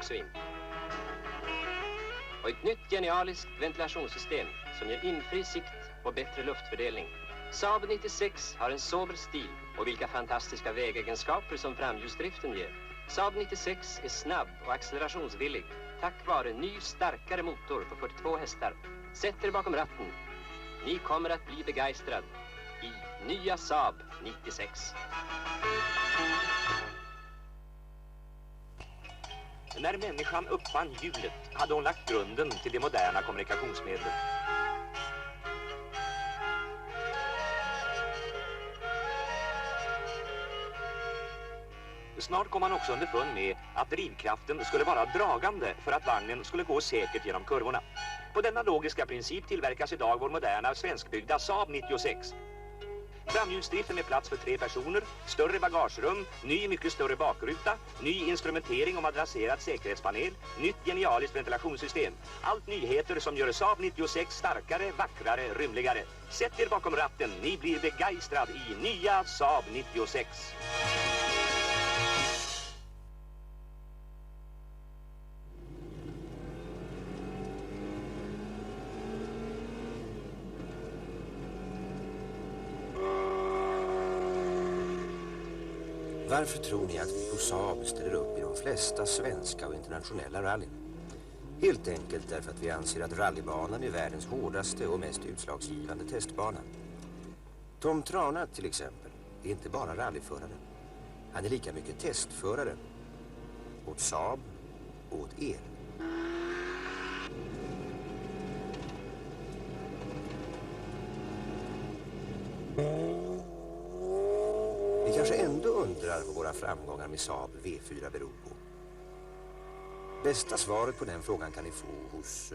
skogsvin. Och ett nytt genialiskt ventilationssystem som ger infri sikt och bättre luftfördelning. Saab 96 har en sober stil och vilka fantastiska vägegenskaper som framhjulsdriften ger. Saab 96 är snabb och accelerationsvillig tack vare ny starkare motor på 42 hästar. Sätt er bakom ratten. Ni kommer att bli begeistrad i nya Saab 96. När människan uppfann hjulet hade hon lagt grunden till de moderna kommunikationsmedlen. Snart kom man också underfund med att drivkraften skulle vara dragande för att vagnen skulle gå säkert genom kurvorna. På denna logiska princip tillverkas idag vår moderna svenskbyggda Saab 96. Framhjulsdriften med plats för 3 personer, större bagagerum, ny mycket större bakruta, ny instrumentering och madrasserad säkerhetspanel, nytt genialiskt ventilationssystem. Allt nyheter som gör Saab 96 starkare, vackrare, rymligare. Sätt er bakom ratten, ni blir begeistrad i nya Saab 96. Varför tror ni att vi på Saab ställer upp i de flesta svenska och internationella rallyn? Helt enkelt därför att vi anser att rallybanan är världens hårdaste och mest utslagsgivande testbana. Tom Trana till exempel är inte bara rallyförare. Han är lika mycket testförare. Åt Saab och åt er. Ni kanske ändå undrar vad våra framgångar med Saab V4 beror på. Bästa svaret på den frågan kan ni få hos...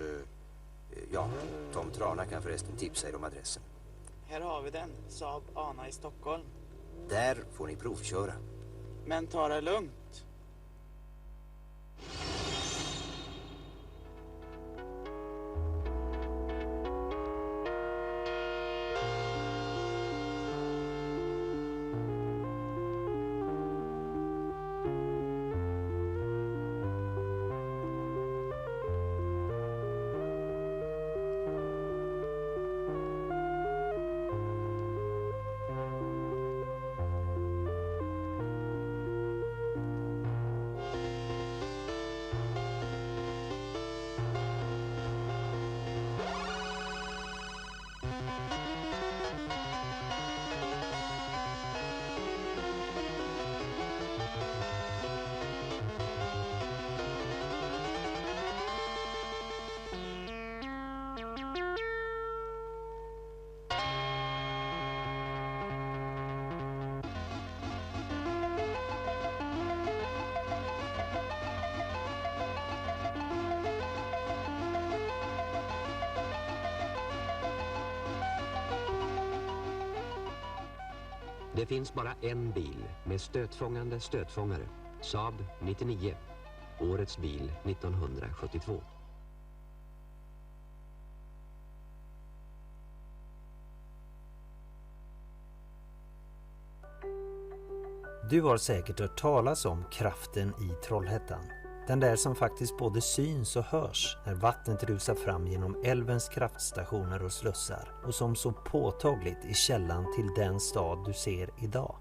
Tom Trana kan förresten tipsa er om adressen. Här har vi den, Saab Ana i Stockholm. Där får ni provköra. Men ta det lugnt. Det finns bara en bil med stötfångande stötfångare, Saab 99, årets bil 1972. Du har säkert hört talas om kraften i Trollhättan. Den där som faktiskt både syns och hörs när vattnet rusar fram genom älvens kraftstationer och slussar och som så påtagligt är källan till den stad du ser idag.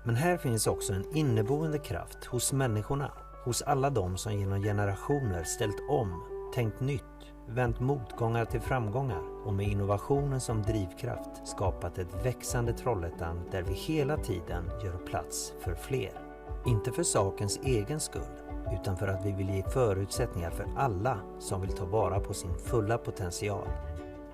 Men här finns också en inneboende kraft hos människorna, hos alla de som genom generationer ställt om, tänkt nytt, vänt motgångar till framgångar och med innovationen som drivkraft skapat ett växande Trollhättan där vi hela tiden gör plats för fler. Inte för sakens egen skull, utan för att vi vill ge förutsättningar för alla som vill ta vara på sin fulla potential.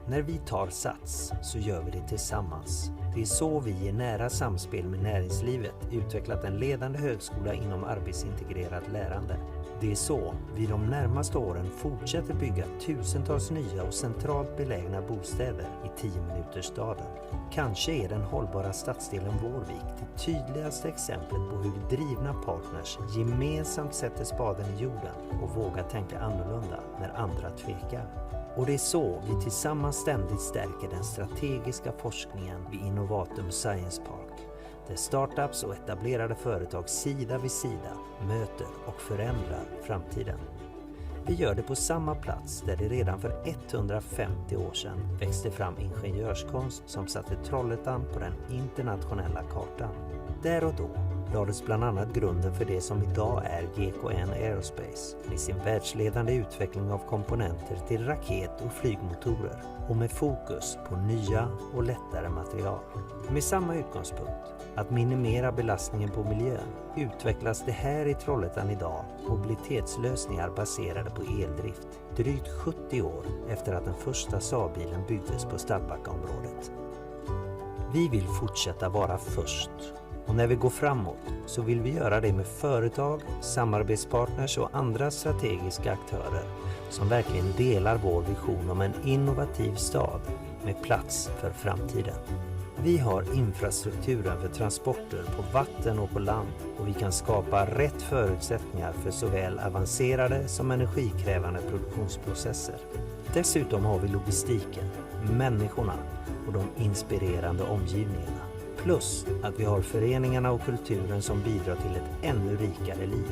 När vi tar sats så gör vi det tillsammans. Det är så vi i nära samspel med näringslivet utvecklat en ledande högskola inom arbetsintegrerat lärande. Det är så vi de närmaste åren fortsätter bygga tusentals nya och centralt belägna bostäder i 10-minutersstaden. Kanske är den hållbara stadsdelen Vårvik det tydligaste exemplet på hur drivna partners gemensamt sätter spaden i jorden och vågar tänka annorlunda när andra tvekar. Och det är så vi tillsammans ständigt stärker den strategiska forskningen vid Innovatum Science Park, där startups och etablerade företag sida vid sida möter och förändrar framtiden. Vi gör det på samma plats där det redan för 150 år sedan växte fram ingenjörskonst som satte Trollhättan på den internationella kartan. Där och då lades bland annat grunden för det som idag är GKN Aerospace med sin världsledande utveckling av komponenter till raket- och flygmotorer och med fokus på nya och lättare material. Med samma utgångspunkt, att minimera belastningen på miljön, utvecklas det här i Trollhättan idag mobilitetslösningar baserade på eldrift, drygt 70 år efter att den första Saab-bilen byggdes på Stallbackaområdet. Vi vill fortsätta vara först. Och när vi går framåt så vill vi göra det med företag, samarbetspartners och andra strategiska aktörer som verkligen delar vår vision om en innovativ stad med plats för framtiden. Vi har infrastrukturen för transporter på vatten och på land och vi kan skapa rätt förutsättningar för såväl avancerade som energikrävande produktionsprocesser. Dessutom har vi logistiken, människorna och de inspirerande omgivningarna. Plus att vi har föreningarna och kulturen som bidrar till ett ännu rikare liv.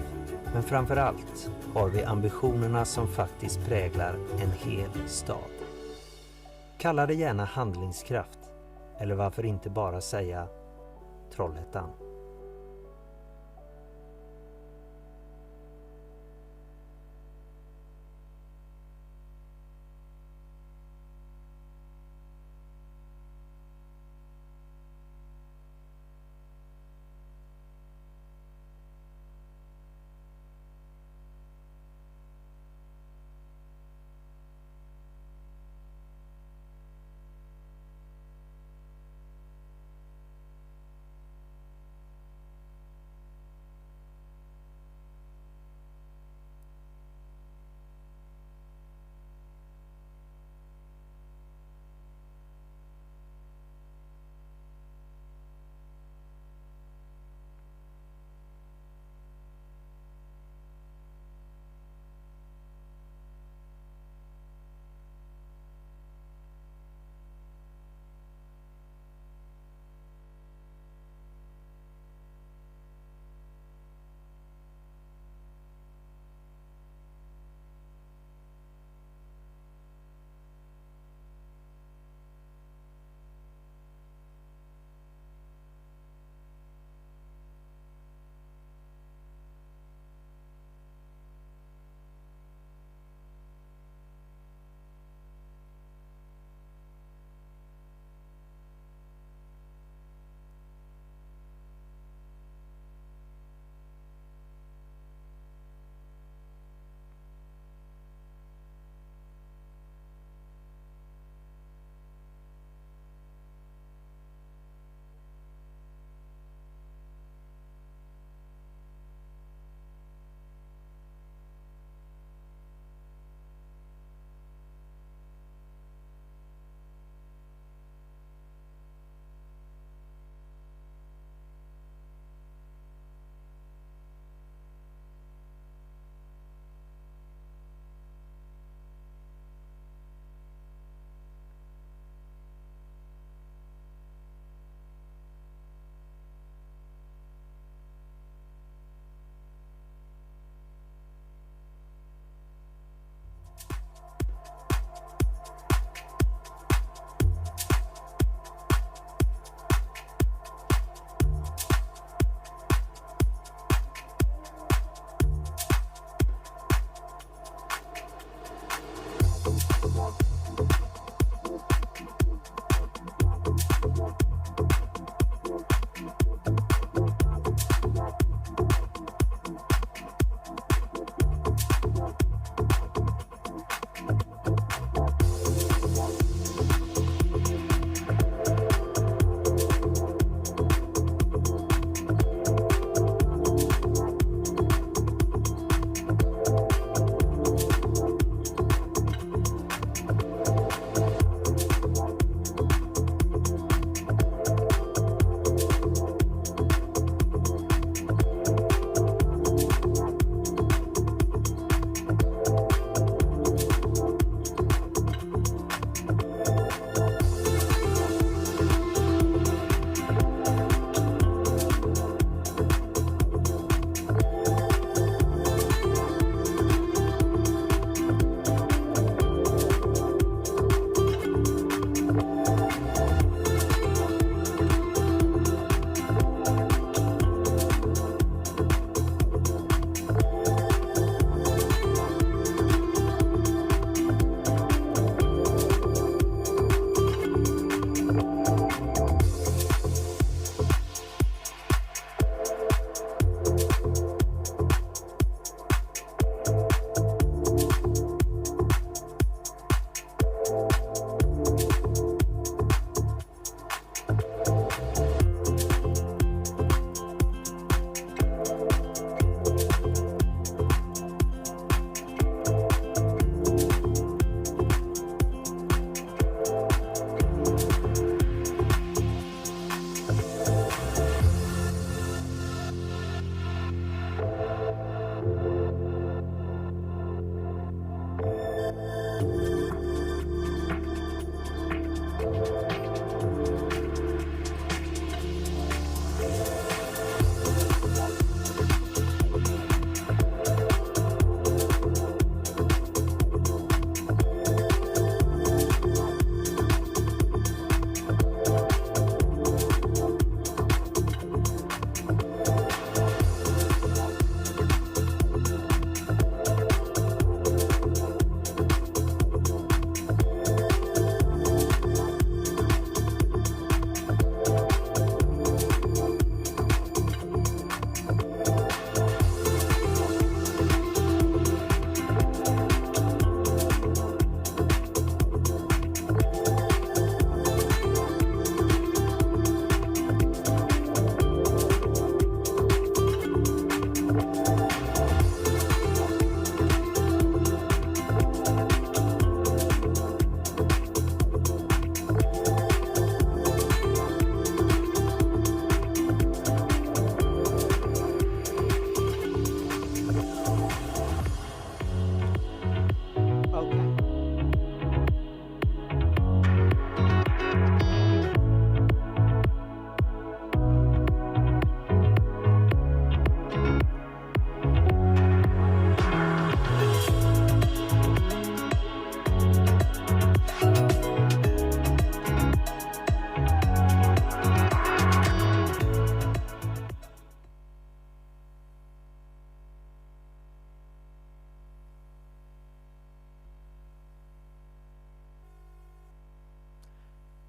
Men framför allt har vi ambitionerna som faktiskt präglar en hel stad. Kalla det gärna handlingskraft, eller varför inte bara säga Trollhättan.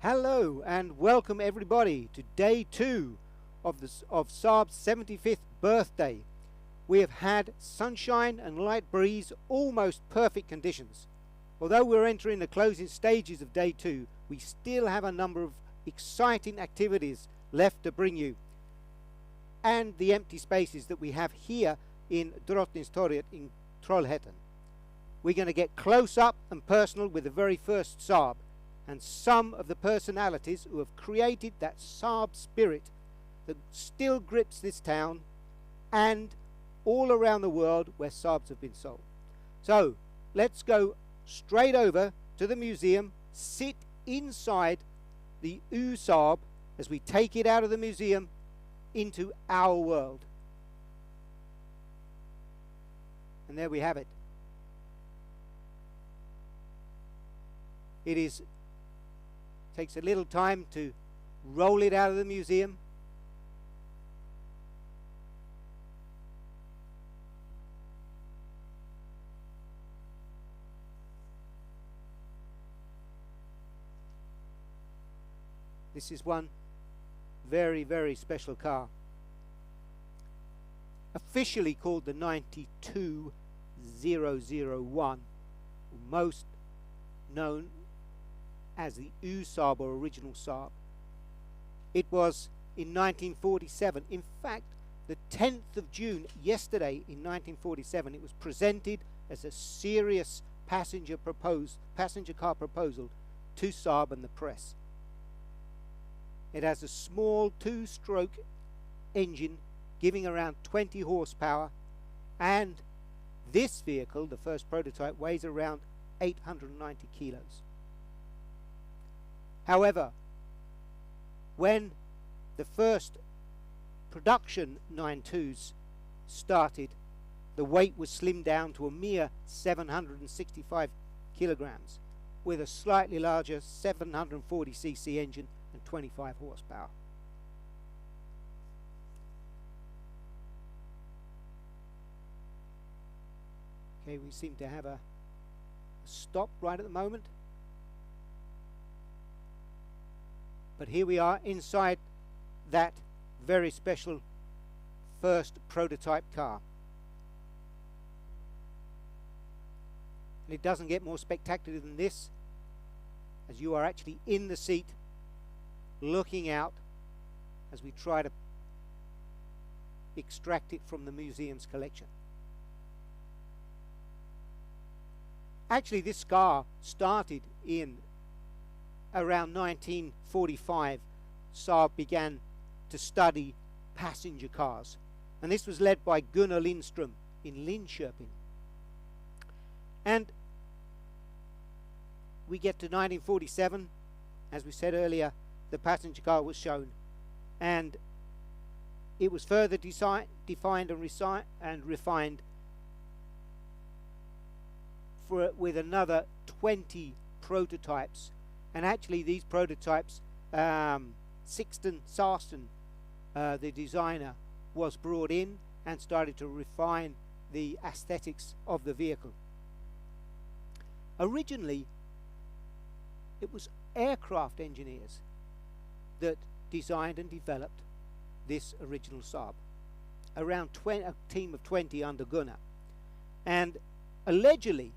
Hello and welcome everybody to day 2 of Saab's 75th birthday. We have had sunshine and light breeze, almost perfect conditions. Although we're entering the closing stages of day 2, we still have a number of exciting activities left to bring you. And the empty spaces that we have here in Drottningtorget in Trollhättan. We're going to get close up and personal with the very first Saab and some of the personalities who have created that Saab spirit that still grips this town and all around the world where Saabs have been sold. So let's go straight over to the museum, sit inside the Ursaaben as we take it out of the museum into our world. And there we have it. It takes a little time to roll it out of the museum. This is one very, very special car. Officially called the 92001, most known as the Ursaaben or original Saab. It was in 1947. In fact, the 10th of June, yesterday in 1947, it was presented as a serious passenger car proposal to Saab and the press. It has a small 2-stroke engine giving around 20 horsepower, and this vehicle, the first prototype, weighs around 890 kilos. However, when the first production 92s started, the weight was slimmed down to a mere 765 kilograms with a slightly larger 740cc engine and 25 horsepower. Okay, we seem to have a stop right at the moment. But here we are inside that very special first prototype car. And it doesn't get more spectacular than this, as you are actually in the seat looking out as we try to extract it from the museum's collection. Actually, this car started in around 1945. Saab began to study passenger cars, and this was led by Gunnar Lindström in Linköping. And we get to 1947, as we said earlier, the passenger car was shown, and it was further defined and refined with another 20 prototypes. And actually these prototypes, Sixten Sarsen, the designer, was brought in and started to refine the aesthetics of the vehicle. Originally, it was aircraft engineers that designed and developed this original Saab. Around a team of 20 under Gunnar. And allegedly,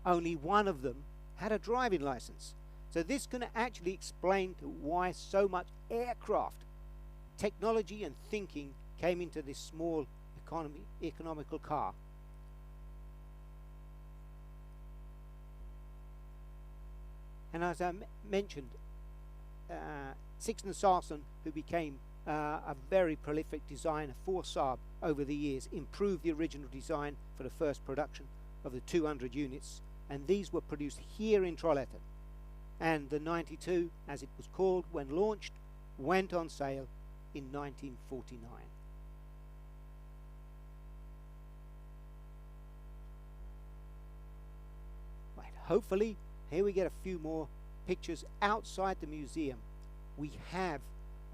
only one of them had a driving license. So this can actually explain to why so much aircraft technology and thinking came into this small economical car. And as I mentioned, Sixten Sarsen, who became a very prolific designer for Saab over the years, improved the original design for the first production of the 200 units, and these were produced here in Trollhättan. And the 92, as it was called when launched, went on sale in 1949. Right, hopefully here we get a few more pictures outside the museum. We have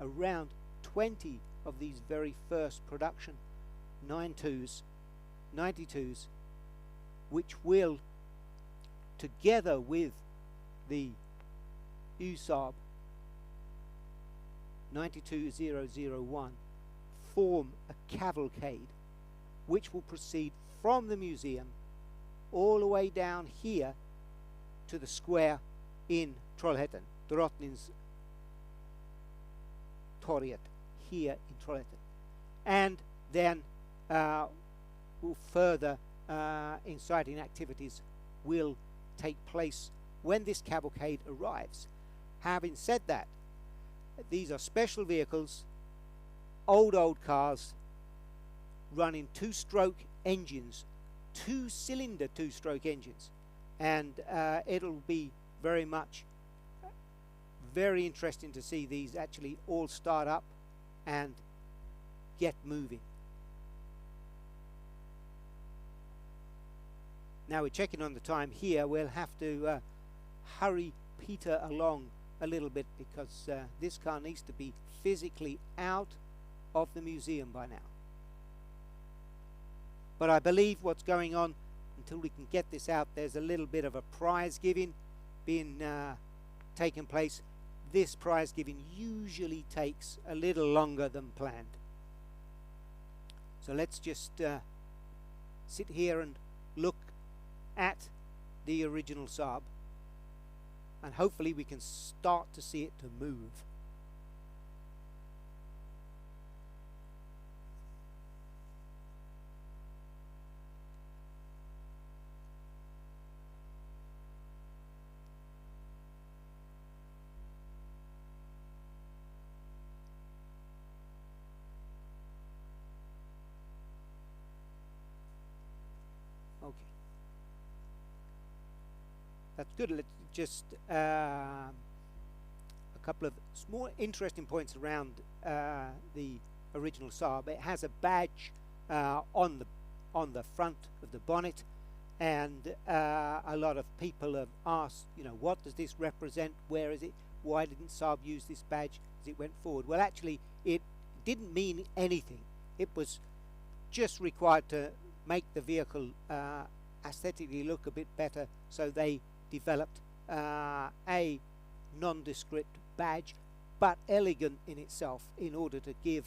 around 20 of these very first production 92s, which will, together with the Ursaaben, 92001 form a cavalcade which will proceed from the museum all the way down here to the square in Trollhättan, Drottnintorget, here in Trollhättan. And then further inciting activities will take place when this cavalcade arrives. Having said that, these are special vehicles, old cars, running two-stroke engines, two-cylinder two-stroke engines, and it'll be very interesting to see these actually all start up and get moving. Now we're checking on the time here. We'll have to hurry Peter along a little bit because this car needs to be physically out of the museum by now. But I believe what's going on, until we can get this out, there's a little bit of a prize giving being taking place. This prize giving usually takes a little longer than planned. So let's just sit here and look at the original Saab, and hopefully we can start to see it to move. Okay. That's good. Let's just a couple of small interesting points around the original Saab. It has a badge on the front of the bonnet, and a lot of people have asked, you know, what does this represent? Where is it? Why didn't Saab use this badge as it went forward? Well, actually, it didn't mean anything. It was just required to make the vehicle aesthetically look a bit better, so they developed a nondescript badge, but elegant in itself, in order to give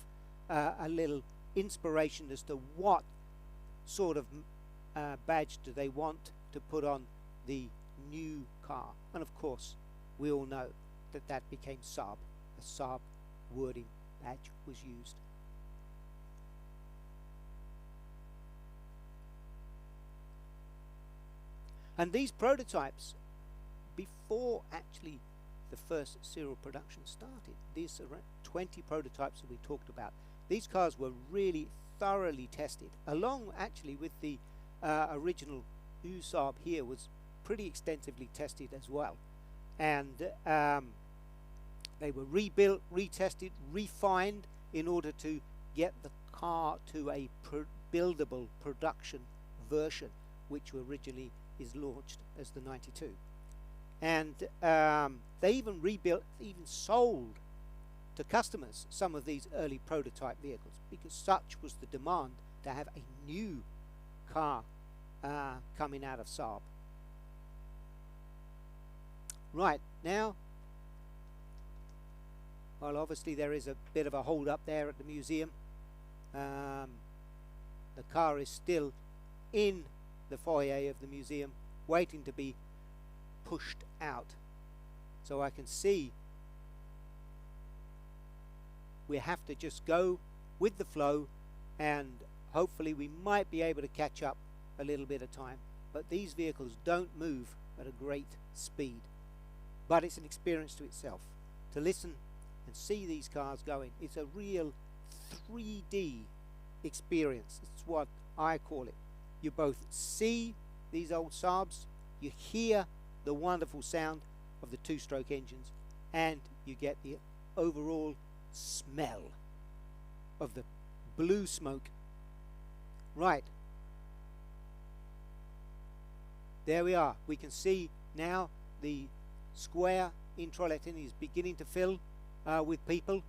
a little inspiration as to what sort of badge do they want to put on the new car. And of course, we all know that that became Saab. A Saab wording badge was used. And these prototypes, before actually the first serial production started, these around 20 prototypes that we talked about, these cars were really thoroughly tested, along actually with the original Ursaaben here was pretty extensively tested as well. And they were rebuilt, retested, refined in order to get the car to a buildable production version, which originally is launched as the 92. And they even rebuilt, even sold to customers some of these early prototype vehicles, because such was the demand to have a new car coming out of Saab. Right, now, well, obviously there is a bit of a hold up there at the museum. The car is still in the foyer of the museum, waiting to be pushed out. So I can see we have to just go with the flow, and hopefully we might be able to catch up a little bit of time. But these vehicles don't move at a great speed. But it's an experience to itself. To listen and see these cars going, it's a real 3D experience. It's what I call it. You both see these old Saabs, you hear the wonderful sound of the two-stroke engines, and you get the overall smell of the blue smoke. Right. There we are. We can see now the square in Trollhättan is beginning to fill with people,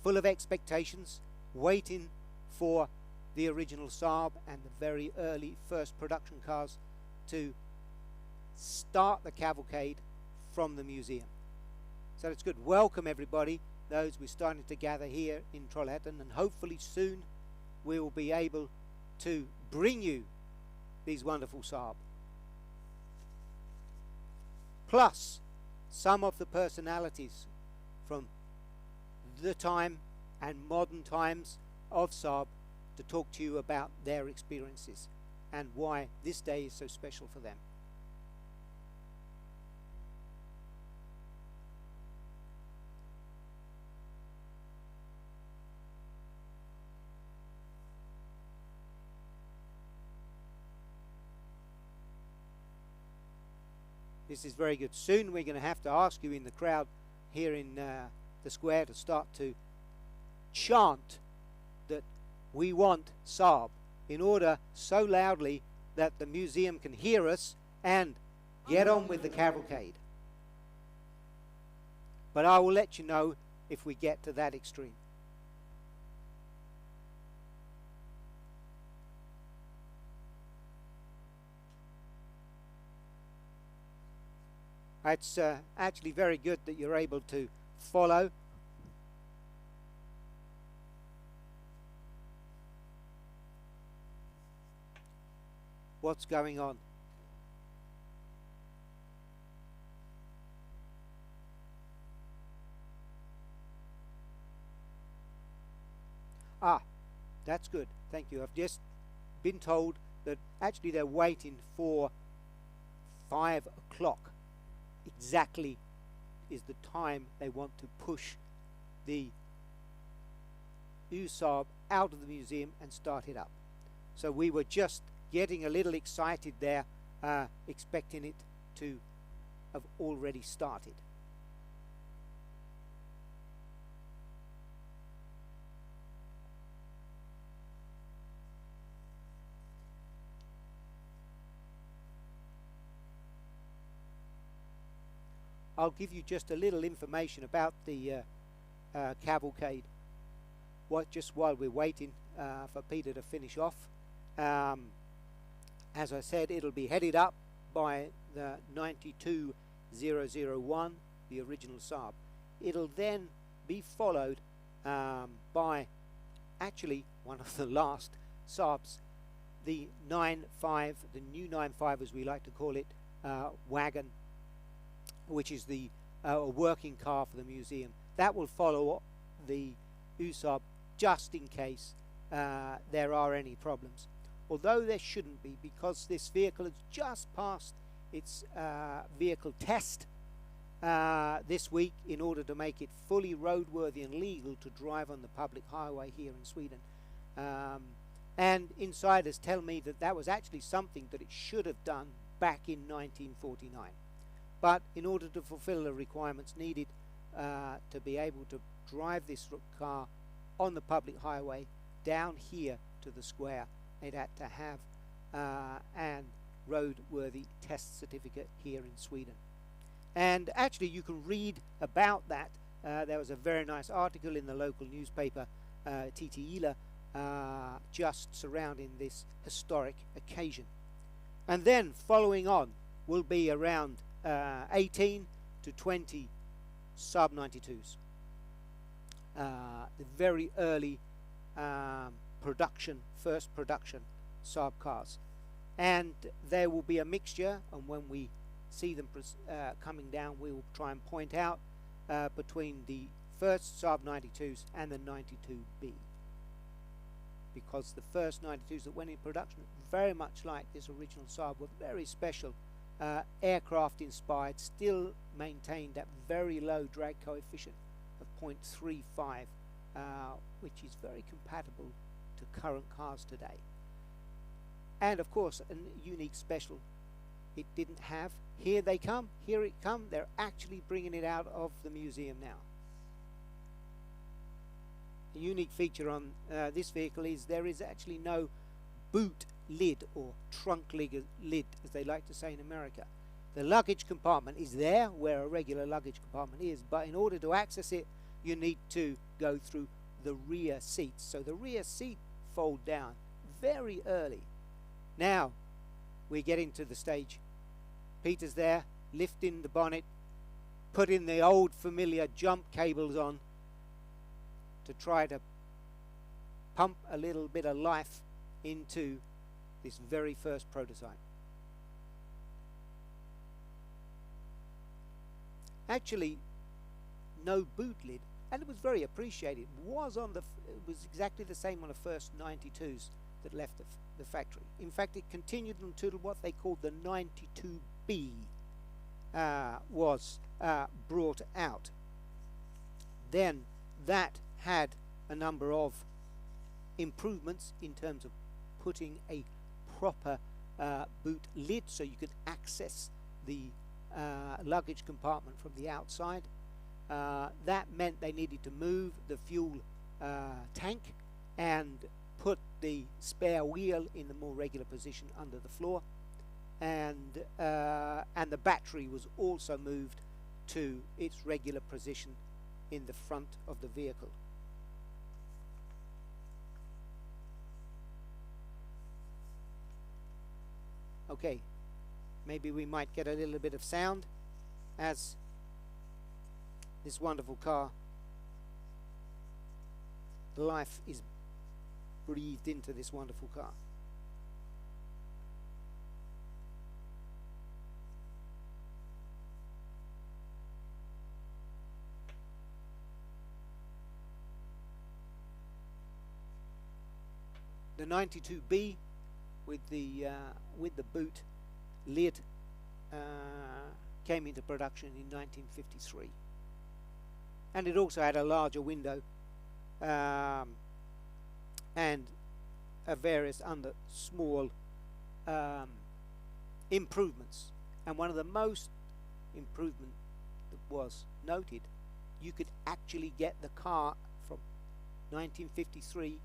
full of expectations, waiting for the original Saab and the very early first production cars to start the cavalcade from the museum. So it's good. Welcome everybody those we're starting to gather here in Trollhättan, and hopefully soon we will be able to bring you these wonderful Saab. Plus some of the personalities from the time and modern times of Saab to talk to you about their experiences and why this day is so special for them. This is very good. Soon we're going to have to ask you in the crowd here in the square to start to chant that we want Saab in order so loudly that the museum can hear us and get on with the cavalcade. But I will let you know if we get to that extreme. It's actually very good that you're able to follow. What's going on? Ah, that's good. Thank you. I've just been told that actually they're waiting for 5 o'clock. Exactly is the time they want to push the Ursaaben out of the museum and start it up. So we were just getting a little excited there, expecting it to have already started. I'll give you just a little information about the cavalcade. Just while we're waiting for Peter to finish off. As I said, it'll be headed up by the 92001, the original Saab. It'll then be followed by actually one of the last Saabs, the 95, the new 95 as we like to call it, wagon, which is the working car for the museum. That will follow the Ursaaben just in case there are any problems. Although there shouldn't be, because this vehicle has just passed its vehicle test this week in order to make it fully roadworthy and legal to drive on the public highway here in Sweden. And insiders tell me that that was actually something that it should have done back in 1949. But in order to fulfill the requirements needed to be able to drive this car on the public highway down here to the square, it had to have an roadworthy test certificate here in Sweden. And actually you can read about that. There was a very nice article in the local newspaper, TT just surrounding this historic occasion. And then following on will be around 18 to 20 Saab 92s. The very early first production Saab cars. And there will be a mixture, and when we see them coming down, we will try and point out between the first Saab 92s and the 92B. Because the first 92s that went in production, very much like this original Saab, were very special, aircraft inspired, still maintained that very low drag coefficient of 0.35, which is very compatible to current cars today. And of course a unique special it didn't have. Here they come, here it come, they're actually bringing it out of the museum now. A unique feature on this vehicle is there is actually no boot lid or trunk lid as they like to say in America. The luggage compartment is there where a regular luggage compartment is, but in order to access it you need to go through the rear seats. So the rear seat fold down very early. Now we're getting to the stage. Peter's there lifting the bonnet, putting the old familiar jump cables on, to try to pump a little bit of life into this very first prototype. Actually, no boot lid, and it was very appreciated. It was exactly the same on the first 92s that left the factory. In fact, it continued until what they called the 92B was brought out. Then that had a number of improvements in terms of putting a proper boot lid so you could access the luggage compartment from the outside. That meant they needed to move the fuel tank and put the spare wheel in the more regular position under the floor, and the battery was also moved to its regular position in the front of the vehicle. Okay, maybe we might get a little bit of sound as this wonderful car, life is breathed into this wonderful car. The 92B with the boot lid came into production in 1953, and it also had a larger window and various other small improvements. And one of the most improvement that was noted, you could actually get the car from 1953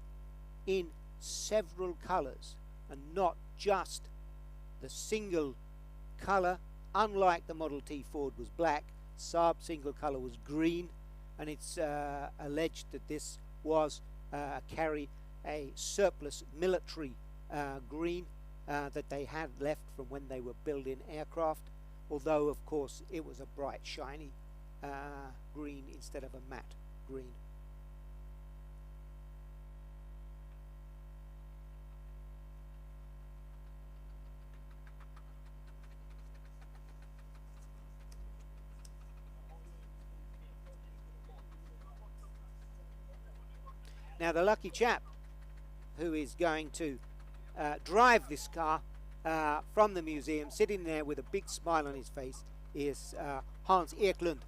in several colors and not just the single color. Unlike the Model T, Ford was black, Saab single color was green, and it's alleged that this was carry a surplus military green that they had left from when they were building aircraft, although of course it was a bright shiny green instead of a matte green. Now the lucky chap who is going to drive this car from the museum, sitting there with a big smile on his face, is Hans Eklund,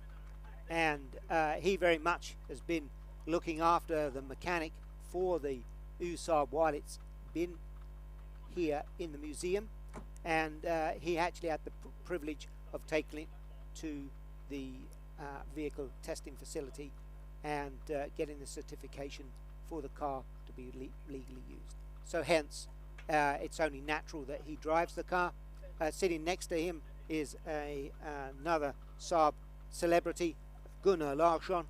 and he very much has been looking after the mechanic for the Ursaaben while it's been here in the museum, and he actually had the privilege of taking it to the vehicle testing facility and getting the certification for the car to be legally used. So hence it's only natural that he drives the car. Sitting next to him is another Saab celebrity, Gunnar Larsson,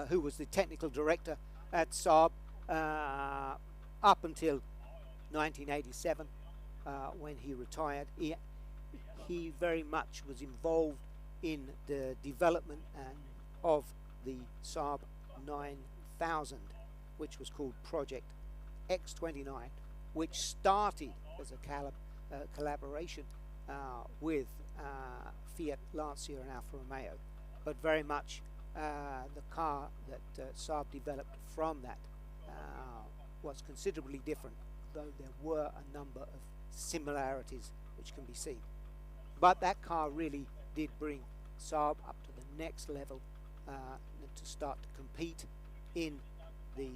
who was the technical director at Saab up until 1987 when he retired. He very much was involved in the development of the Saab 9000, which was called Project X29, which started as a collaboration with Fiat, Lancia and Alfa Romeo, but very much the car that Saab developed from that was considerably different, though there were a number of similarities which can be seen. But that car really did bring Saab up to the next level to start to compete in the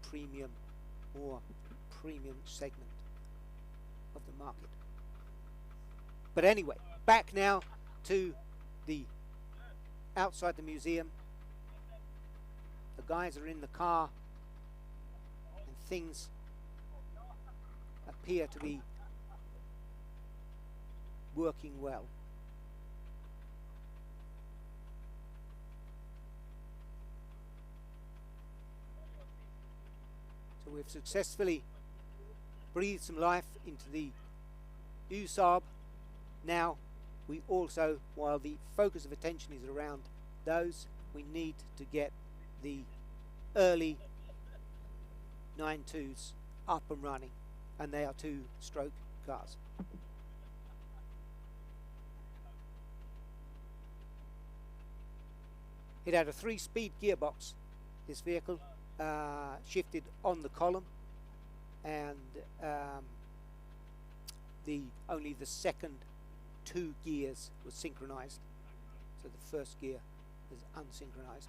premium segment of the market. But anyway, back now to the outside the museum. The guys are in the car and things appear to be working well. So we've successfully breathed some life into the Ursaaben. Now we also, while the focus of attention is around those, we need to get the early 92s up and running, and they are two-stroke cars. It had a 3-speed gearbox, this vehicle, shifted on the column, and only the second 2 gears was synchronized, so the first gear is unsynchronized,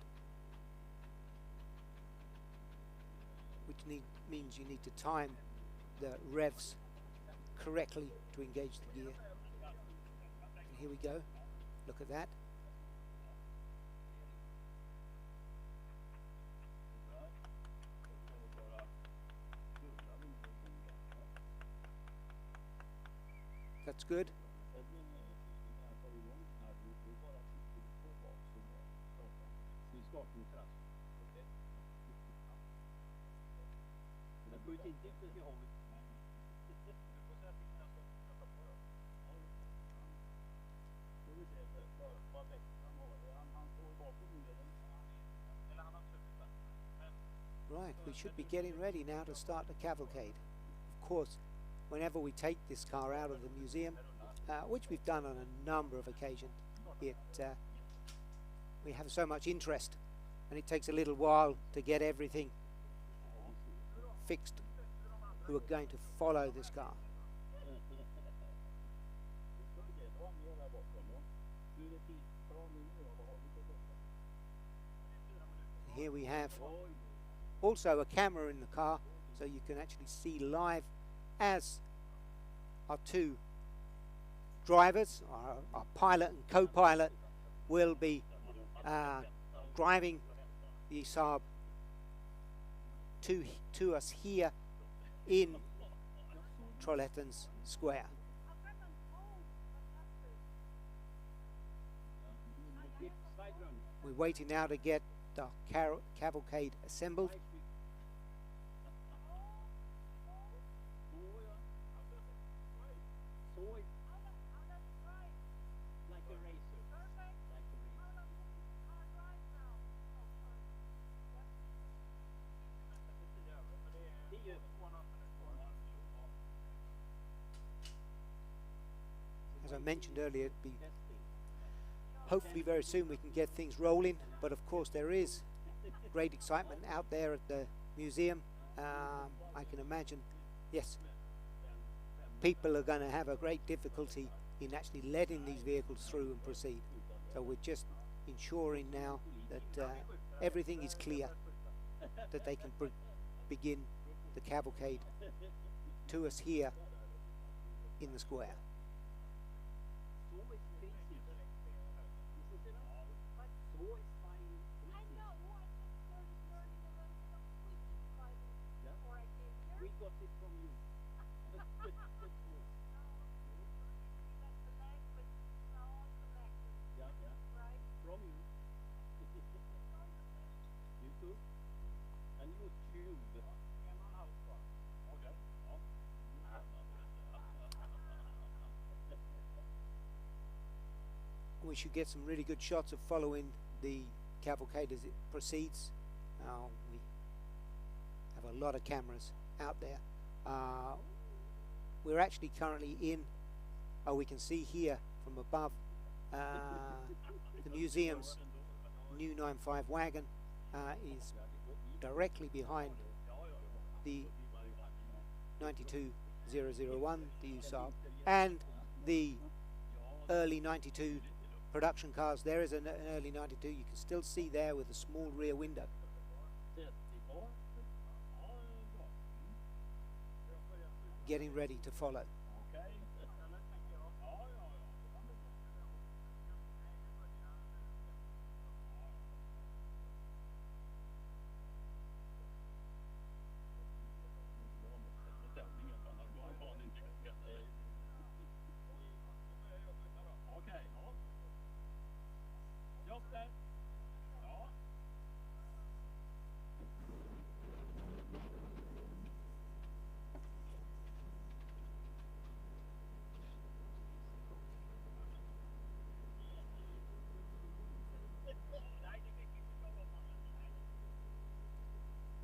which means you need to time the revs correctly to engage the gear. And here we go, look at that. That's good. Right, we should be getting ready now to start the cavalcade. Of course, whenever we take this car out of the museum, which we've done on a number of occasions, we have so much interest, and it takes a little while to get everything fixed who are going to follow this car. Here we have also a camera in the car, so you can actually see live as our 2 drivers, our pilot and co-pilot, will be driving the Saab to us here in Trollhättans Square. We're waiting now to get the cavalcade assembled. As I mentioned earlier, it'd be hopefully very soon we can get things rolling, but of course there is great excitement out there at the museum. I can imagine, yes, people are going to have a great difficulty in actually letting these vehicles through and proceed. So we're just ensuring now that everything is clear, that they can begin the cavalcade to us here in the square. We should get some really good shots of following the cavalcade as it proceeds. We have a lot of cameras out there. We're actually currently in, we can see here from above, the museum's new 95 wagon is directly behind the 92001, the Ursaaben, and the early 92 production cars. There is an early 92, you can still see there with a small rear window. Getting ready to follow.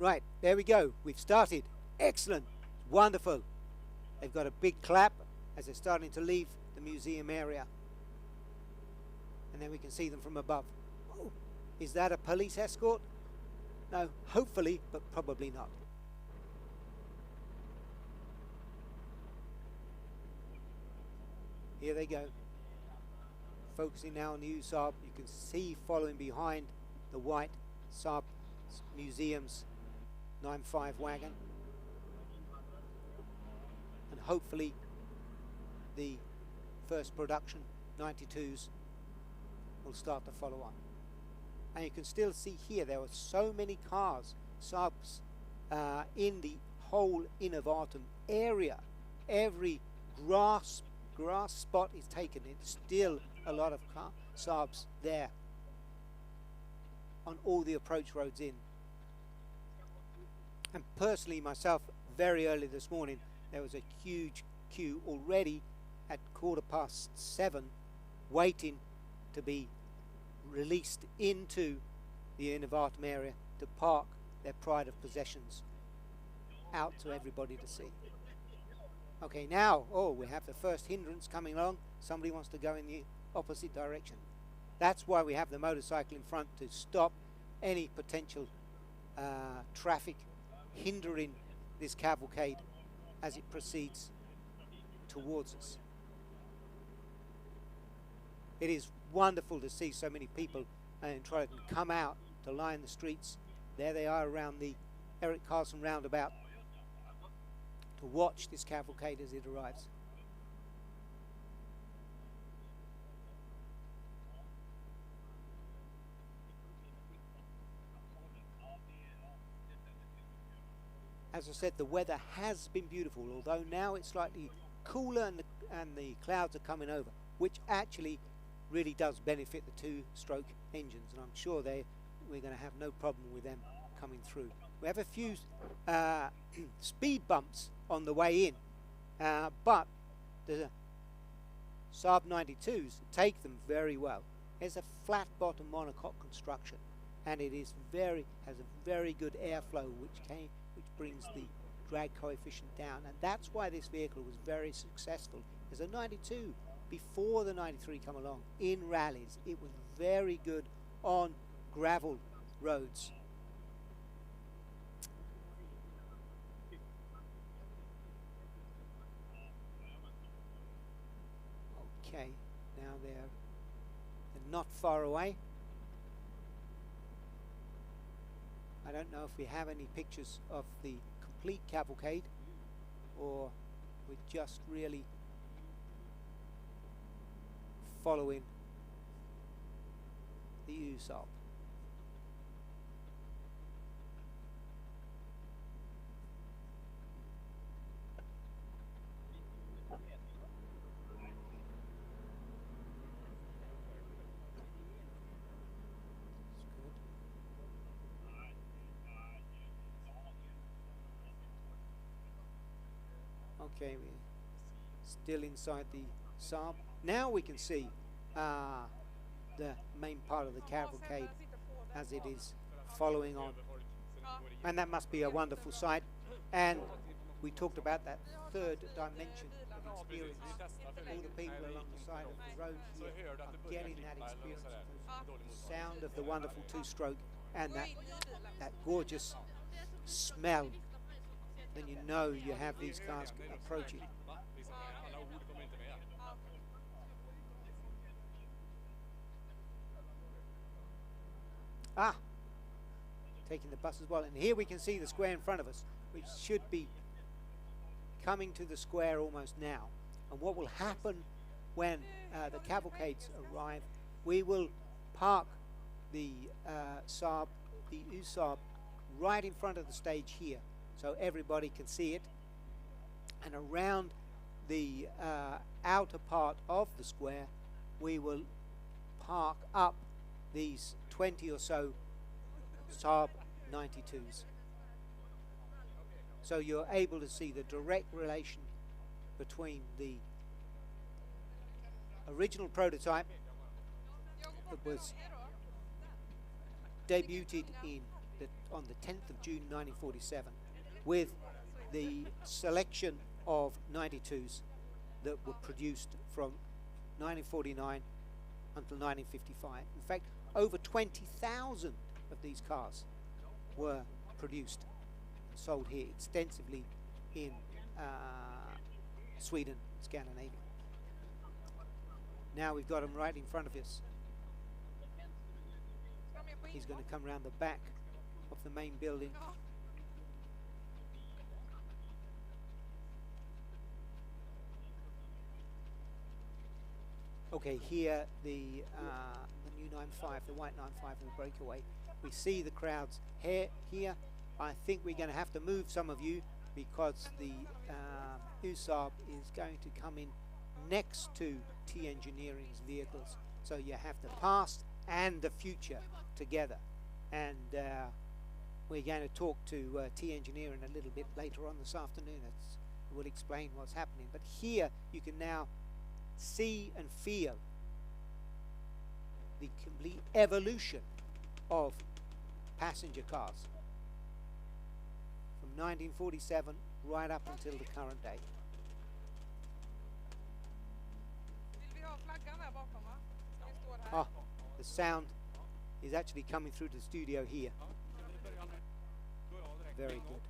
Right, there we go. We've started. Excellent. Wonderful. They've got a big clap as they're starting to leave the museum area. And then we can see them from above. Oh, is that a police escort? No, hopefully, but probably not. Here they go. Focusing now on the Saab. You can see following behind the white Saab Museum's 9.5 wagon. And hopefully the first production 92s will start to follow on. And you can still see here there were so many cars, Saabs, in the whole Innovatum area. Every grass spot is taken. It's still a lot of Saabs there on all the approach roads in. And personally myself, very early this morning there was a huge queue already at 7:15 waiting to be released into the Innovatum area to park their pride of possessions out to everybody to see. Okay, now, we have the first hindrance coming along. Somebody wants to go in the opposite direction. That's why we have the motorcycle in front, to stop any potential traffic hindering this cavalcade as it proceeds towards us. It is wonderful to see so many people in Trollhättan come out to line the streets. There they are around the Eric Carlson roundabout to watch this cavalcade as it arrives. As I said, the weather has been beautiful, although now it's slightly cooler and the clouds are coming over, which actually really does benefit the two-stroke engines, and I'm sure we're going to have no problem with them coming through. We have a few speed bumps on the way in, but the Saab 92s take them very well. It's a flat bottom monocoque construction, and it is has a very good airflow, which brings the drag coefficient down, and that's why this vehicle was very successful. As a 92 before the 93 come along in rallies, it was very good on gravel roads. Okay, now they're not far away. I don't know if we have any pictures of the complete cavalcade, or we're just really following the Ursaaben. Okay, we're still inside the Saab. Now we can see the main part of the cavalcade as it is following on, and that must be a wonderful sight. And we talked about that third dimension of experience. All the people along the side of the road here are getting that experience, the sound of the wonderful two-stroke and that gorgeous smell. Then you know you have these cars approaching. Taking the bus as well, and here we can see the square in front of us, which should be coming to the square almost now. And what will happen when the cavalcades arrive, we will park the Saab, the Ursaaben, right in front of the stage here, so everybody can see it. And around the outer part of the square, we will park up these 20 or so Saab 92s. So you're able to see the direct relation between the original prototype that was debuted in on the 10th of June 1947 with the selection of 92s that were produced from 1949 until 1955. In fact, over 20,000 of these cars were produced and sold here extensively in Sweden, Scandinavia. Now we've got him right in front of us. He's going to come around the back of the main building. Okay, here the new 95, the white 95 will break away. We see the crowds here. I think we're going to have to move some of you because the Ursaaben is going to come in next to T Engineering's vehicles. So you have the past and the future together. And we're going to talk to T Engineering a little bit later on this afternoon. We'll explain what's happening. But here you can now see and feel the complete evolution of passenger cars from 1947 right up until the current day. Ah, the sound is actually coming through the studio here. Very good.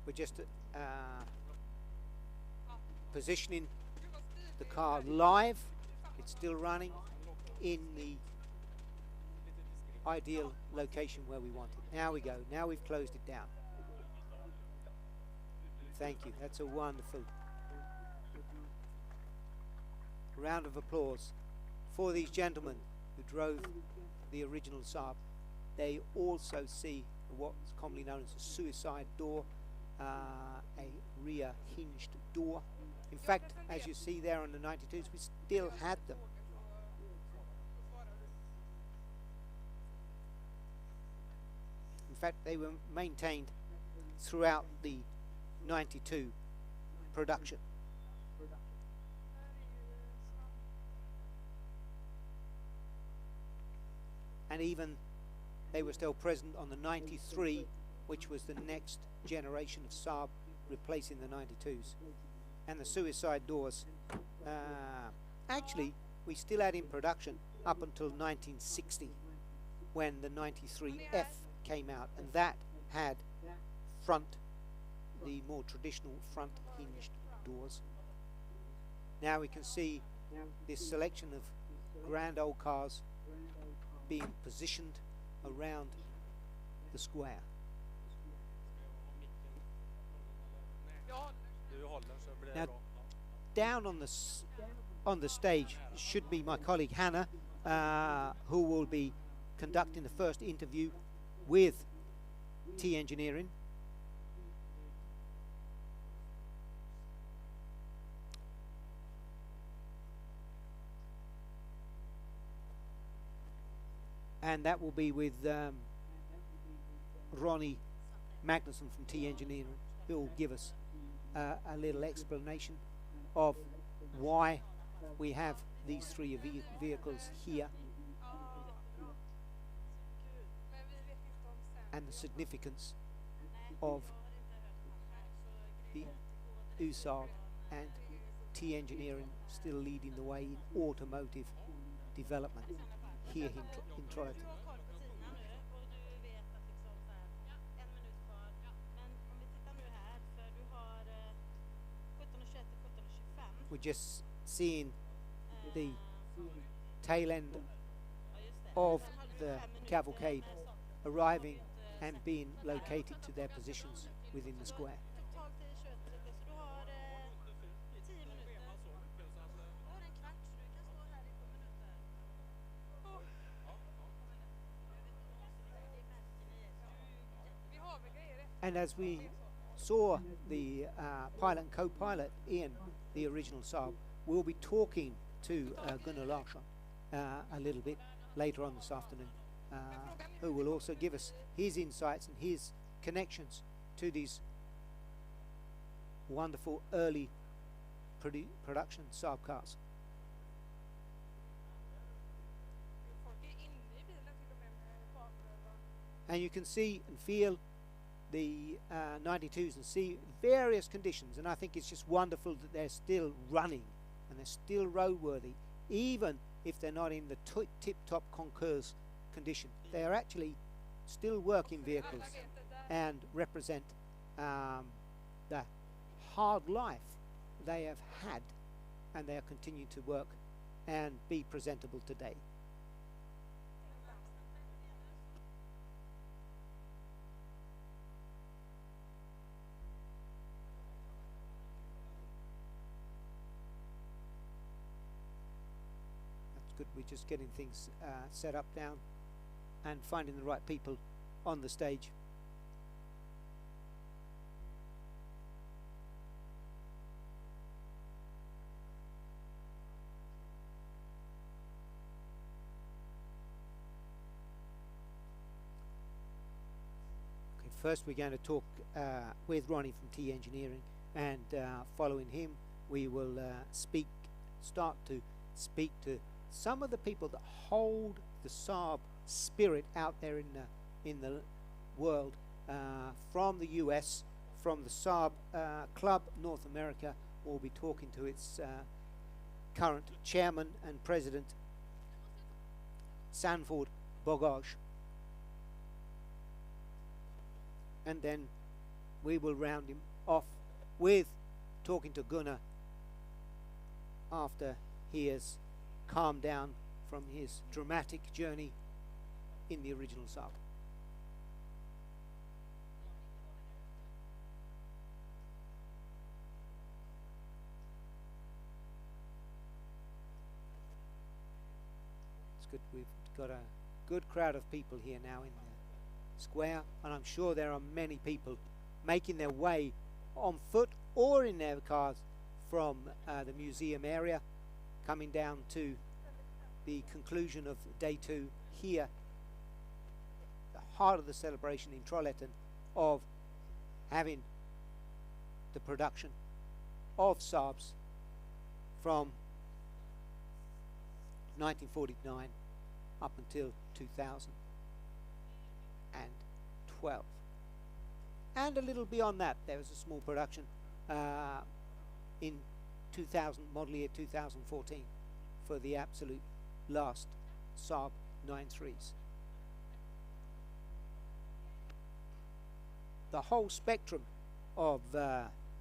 We're just positioning the car live. It's still running in the ideal location where we want it. Now we go. Now we've closed it down. Thank you. That's a wonderful round of applause for these gentlemen who drove the original Saab. They also see what's commonly known as a suicide door, a rear hinged door. In fact, as you see there on the 92s, we still had them. In fact, they were maintained throughout the 92 production. And even they were still present on the 93, which was the next generation of Saab replacing the 92s. And the suicide doors, actually we still had in production up until 1960 when the 93F came out, and that had the more traditional front hinged doors. Now we can see this selection of grand old cars being positioned around the square. Now, down on the stage should be my colleague Hannah, who will be conducting the first interview with T Engineering. And that will be with Ronnie Magnusson from T Engineering, who will give us a little explanation of why we have these three vehicles here and the significance of the Ursaaben and T Engineering still leading the way in automotive development here in Trollhättan. We're just seeing the tail end of the cavalcade arriving and being located to their positions within the square. And as we saw the pilot and co-pilot in the original Saab, we'll be talking to Gunnar Larsson a little bit later on this afternoon. who will also give us his insights and his connections to these wonderful early production Saab cars. And you can see and feel the 92s and see various conditions, and I think it's just wonderful that they're still running and they're still roadworthy, even if they're not in the tip-top concours condition. They are actually still working vehicles and represent the hard life they have had, and they are continuing to work and be presentable today. Good, we're just getting things set up down and finding the right people on the stage. Okay, first we're going to talk with Ronnie from T Engineering, and following him we will start to speak to some of the people that hold the Saab spirit out there in the world, from the US, from the Saab Club North America. We'll be talking to its current chairman and president, Sanford Bogage, and then we will round him off with talking to Gunnar after he has calmed down from his dramatic journey in the original Saab. It's good. We've got a good crowd of people here now in the square, and I'm sure there are many people making their way on foot or in their cars from the museum area, coming down to the conclusion of day 2 here, the heart of the celebration in Trollhättan, of having the production of Saabs from 1949 up until 2012. And a little beyond that, there was a small production in model year 2014 for the absolute last Saab 9.3s. The whole spectrum of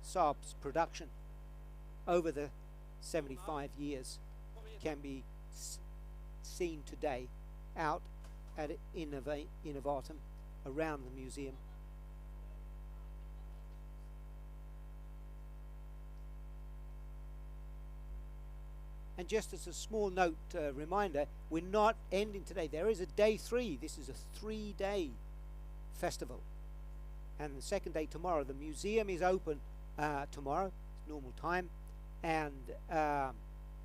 Saab's production over the 75 years can be seen today out at Innovatum around the museum. And just as a small note reminder, we're not ending today. There is a day 3. This is a 3-day festival. And the second day tomorrow. The museum is open tomorrow, normal time, and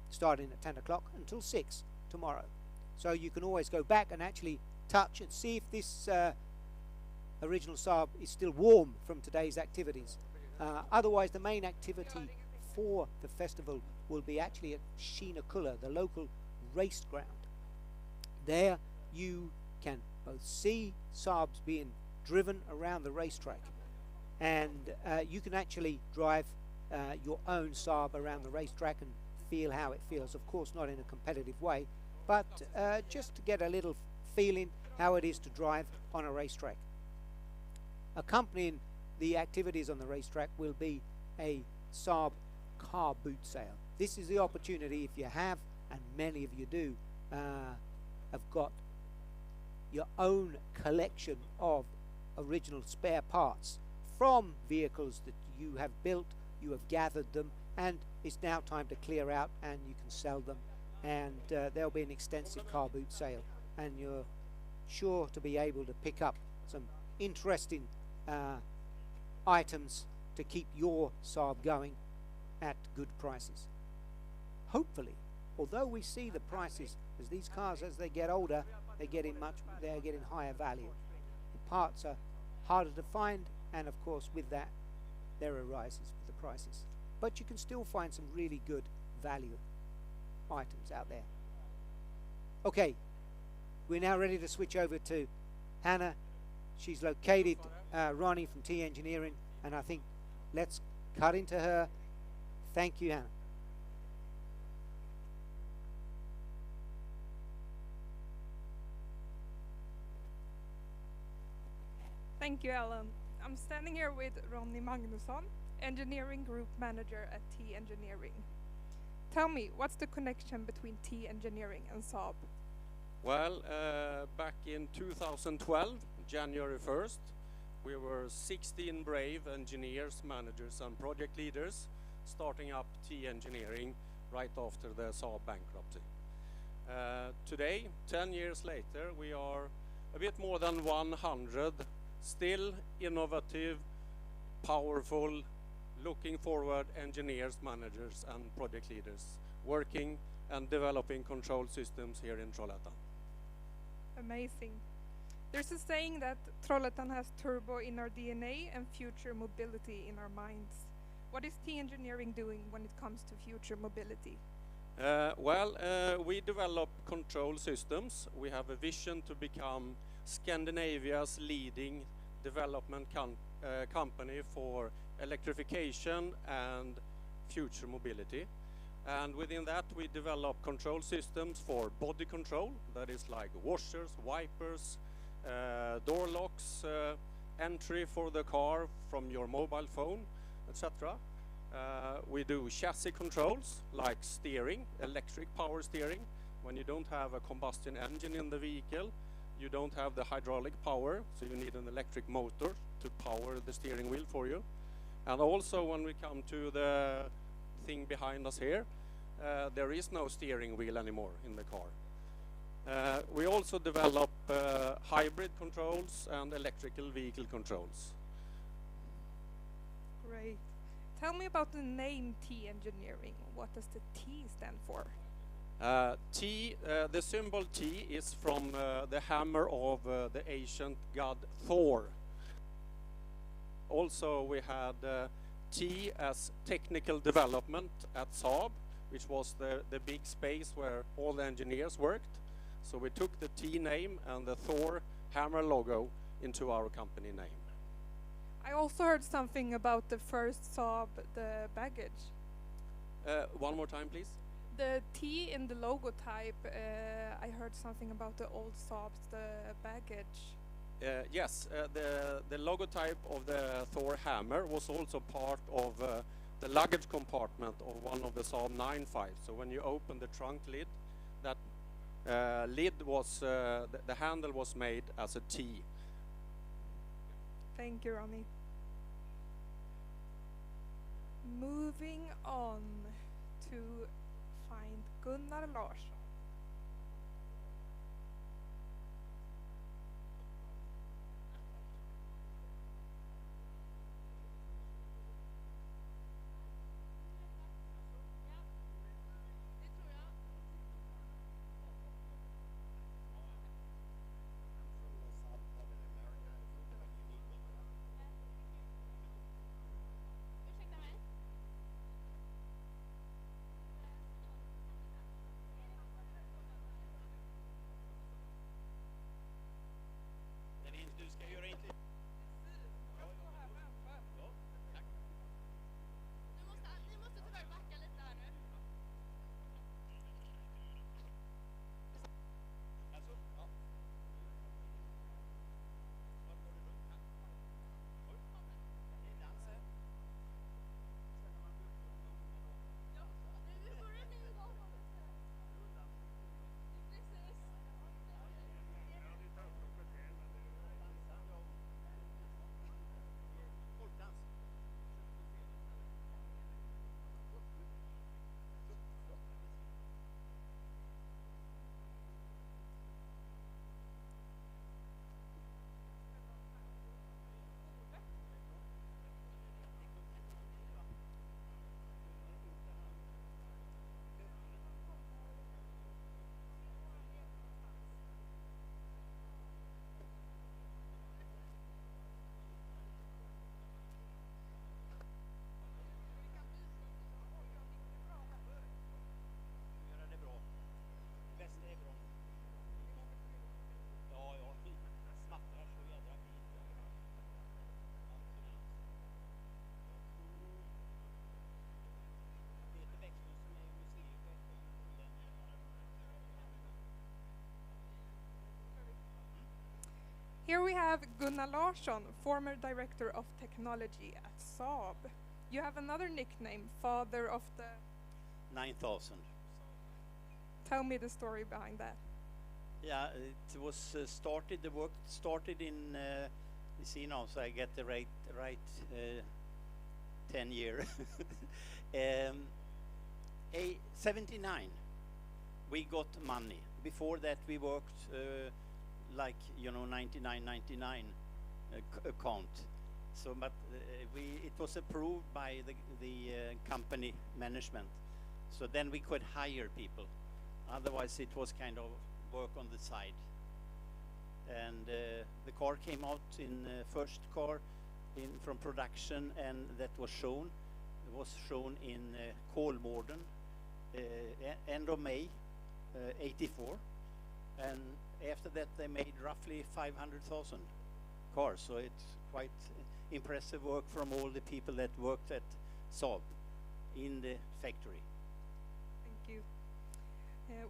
starting at 10 o'clock until 6 tomorrow. So you can always go back and actually touch and see if this original Saab is still warm from today's activities. Otherwise, the main activity for the festival will be actually at Kinakulla, the local race ground. There you can both see Saabs being driven around the racetrack, and you can actually drive your own Saab around the racetrack and feel how it feels. Of course, not in a competitive way, but just to get a little feeling how it is to drive on a racetrack. Accompanying the activities on the racetrack will be a Saab car boot sale. This is the opportunity, if you have, and many of you do, have got your own collection of original spare parts from vehicles that you have built, you have gathered them, and it's now time to clear out and you can sell them. And there'll be an extensive car boot sale, and you're sure to be able to pick up some interesting items to keep your Saab going at good prices. Hopefully although we see the prices as these cars, as they get older, they're getting higher value. The parts are harder to find, and of course with that there are rises with the prices. But you can still find some really good value items out there. Okay, we're now ready to switch over to Hannah. She's located Ronnie from T Engineering, and I think let's cut into her. Thank you, Hannah. Thank you, Alan. I'm standing here with Ronnie Magnusson, Engineering Group Manager at T Engineering. Tell me, what's the connection between T Engineering and Saab? Well, back in 2012, January 1st, we were 16 brave engineers, managers and project leaders starting up T Engineering right after the Saab bankruptcy. Today, 10 years later, we are a bit more than 100 still innovative, powerful, looking forward engineers, managers and project leaders working and developing control systems here in Trollhättan. Amazing. There's a saying that Trollhättan has turbo in our DNA and future mobility in our minds. What is T Engineering doing when it comes to future mobility? We develop control systems. We have a vision to become Scandinavia's leading development company for electrification and future mobility. And within that we develop control systems for body control, that is like washers, wipers, door locks, entry for the car from your mobile phone, etc. We do chassis controls like steering, electric power steering. When you don't have a combustion engine in the vehicle, you don't have the hydraulic power, so you need an electric motor to power the steering wheel for you. And also when we come to the thing behind us here, there is no steering wheel anymore in the car. We also develop hybrid controls and electrical vehicle controls. Great. Tell me about the name T Engineering. What does the T stand for? The symbol T is from the hammer of the ancient god Thor. Also we had T as technical development at Saab, which was the big space where all the engineers worked. So we took the T name and the Thor hammer logo into our company name. I also heard something about the first Saab, the baggage. One more time, please. The T in the logo type, I heard something about the old Saabs, the baggage. Yes, the logo type of the Thor hammer was also part of the luggage compartment of one of the Saab 9.5. So when you open the trunk lid, that lid was, the handle was made as a T. Thank you, Ronnie. Moving on to find Gunnar Larsson. Here we have Gunnar Larsson, former director of technology at Saab. You have another nickname, father of the... 9,000. Tell me the story behind that. Yeah, it was started. The work started in. You see now, so I get the right 10 year. 79. We got money. Before that, we worked like 99 account. So, but it was approved by the company management. So then we could hire people. Otherwise, it was kind of work on the side. And the car came out in first car from production, and that was shown. It was shown in Kolmården, end of May, 84. And after that, they made roughly 500,000 cars. So it's quite impressive work from all the people that worked at Saab in the factory. Thank you.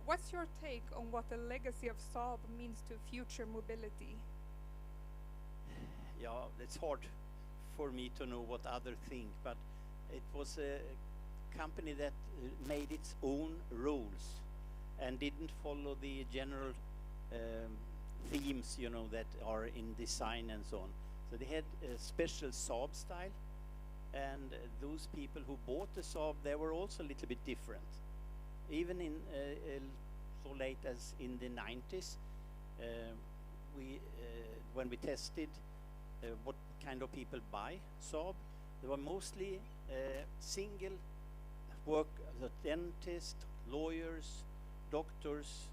What's your take on what the legacy of Saab means to future mobility? Yeah, it's hard for me to know what others think, but it was a company that made its own rules and didn't follow the general themes, that are in design and so on. So they had a special Saab style, and those people who bought the Saab, they were also a little bit different. Even in so late as in the 90s, when we tested what kind of people buy Saab, there were mostly single work, the dentist, lawyers, doctors,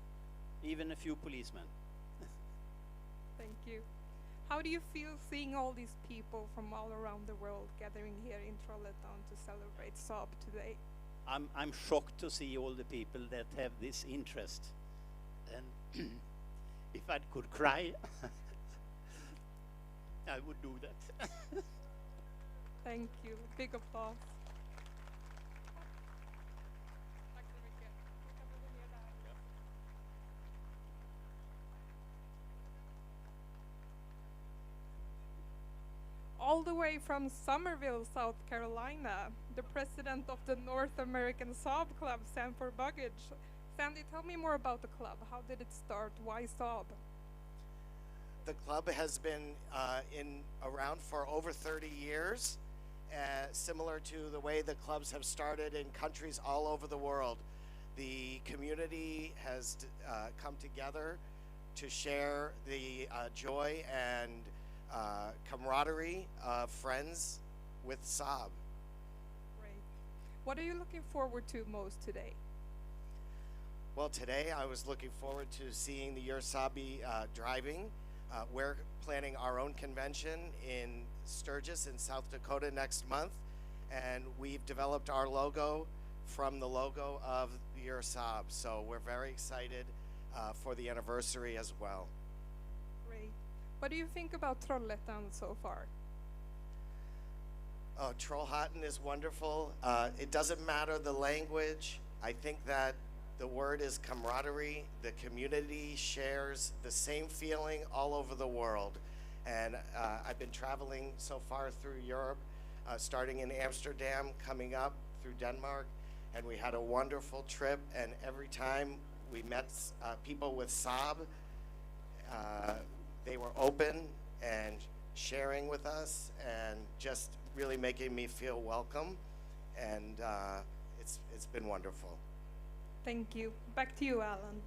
even a few policemen. Thank you. How do you feel seeing all these people from all around the world gathering here in Trollhättan to celebrate Saab today? I'm shocked to see all the people that have this interest. And if I could cry, I would do that. Thank you. Big applause. All the way from Somerville, South Carolina, the president of the North American Saab Club, Sanford Buggage. Sandy, tell me more about the club. How did it start? Why Saab? The club has been around for over 30 years, similar to the way the clubs have started in countries all over the world. The community has come together to share the joy and camaraderie of friends with Saab. Great. What are you looking forward to most today? Well, today I was looking forward to seeing the Ursaaben driving. We're planning our own convention in Sturgis in South Dakota next month, and we've developed our logo from the logo of the Ursaaben. So we're very excited for the anniversary as well. Great. What do you think about Trollhättan so far? Oh, Trollhättan is wonderful. It doesn't matter the language. I think that the word is camaraderie. The community shares the same feeling all over the world. And I've been traveling so far through Europe, starting in Amsterdam, coming up through Denmark, and we had a wonderful trip. And every time we met people with Saab, they were open and sharing with us and just really making me feel welcome. And it's been wonderful. Thank you. Back to you, Alan.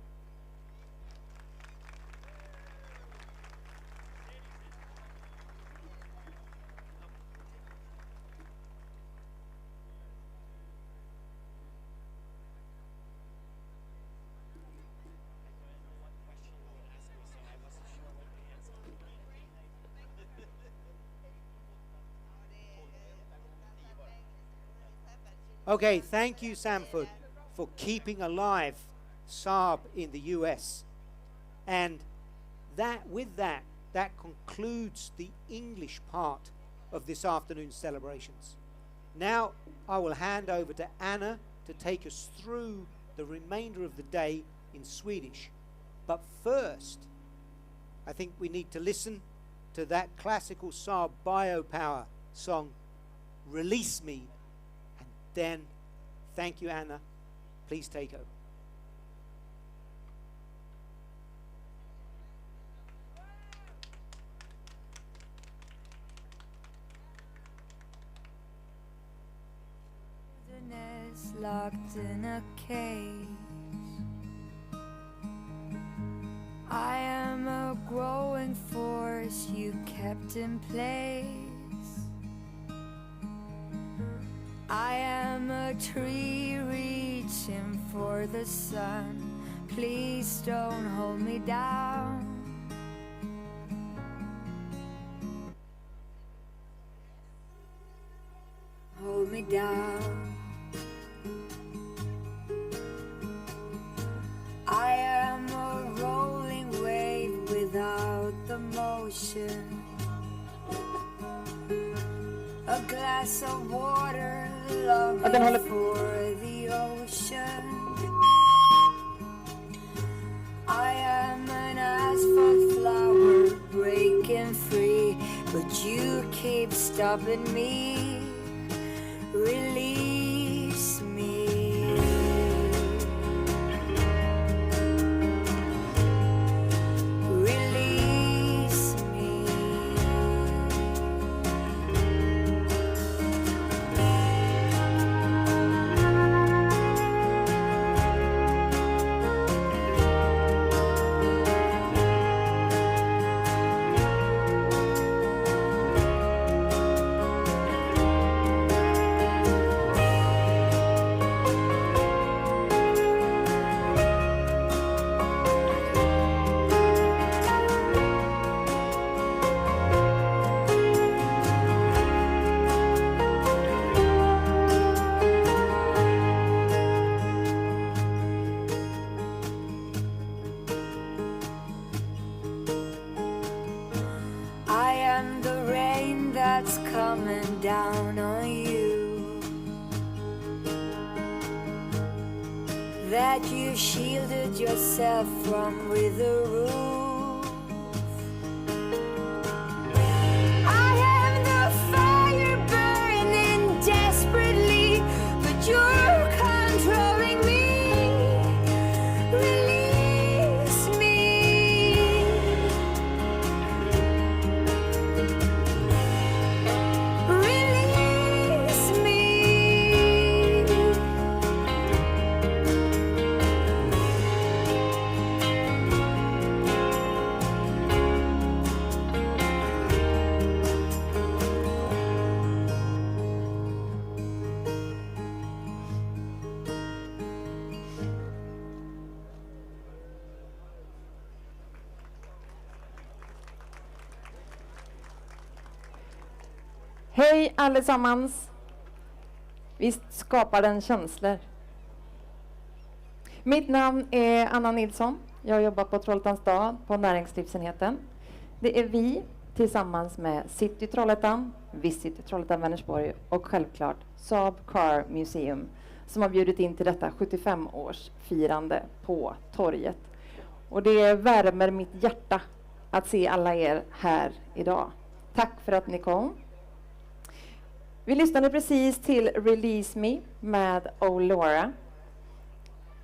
Okay, thank you, Sanford, for keeping alive Saab in the US. And with that concludes the English part of this afternoon's celebrations. Now I will hand over to Anna to take us through the remainder of the day in Swedish. But first, I think we need to listen to that classical Saab biopower song, Release Me, and then, thank you Anna, please take over. Locked in a cage, I am a growing force you kept in place. I am a tree reaching for the sun. Please don't hold me down. Hold me down. I am a rolling wave without the motion. A glass of water longing for the ocean. I am an asphalt flower breaking free, but you keep stopping me. Release me. Coming down on you, that you shielded yourself from with a roof. I am the fire burning desperately, but you're controlling me. Release me. Hej allesammans! Visst skapar den känslor. Mitt namn är Anna Nilsson. Jag jobbar på Trollhättans Saab på näringslivsenheten. Det är vi tillsammans med City Trollhättan, Visit Trollhättan Vänersborg och självklart Saab Car Museum som har bjudit in till detta 75-årsfirande på torget. Och det värmer mitt hjärta att se alla er här idag. Tack för att ni kom. Vi lyssnade precis till Release Me med Oh Laura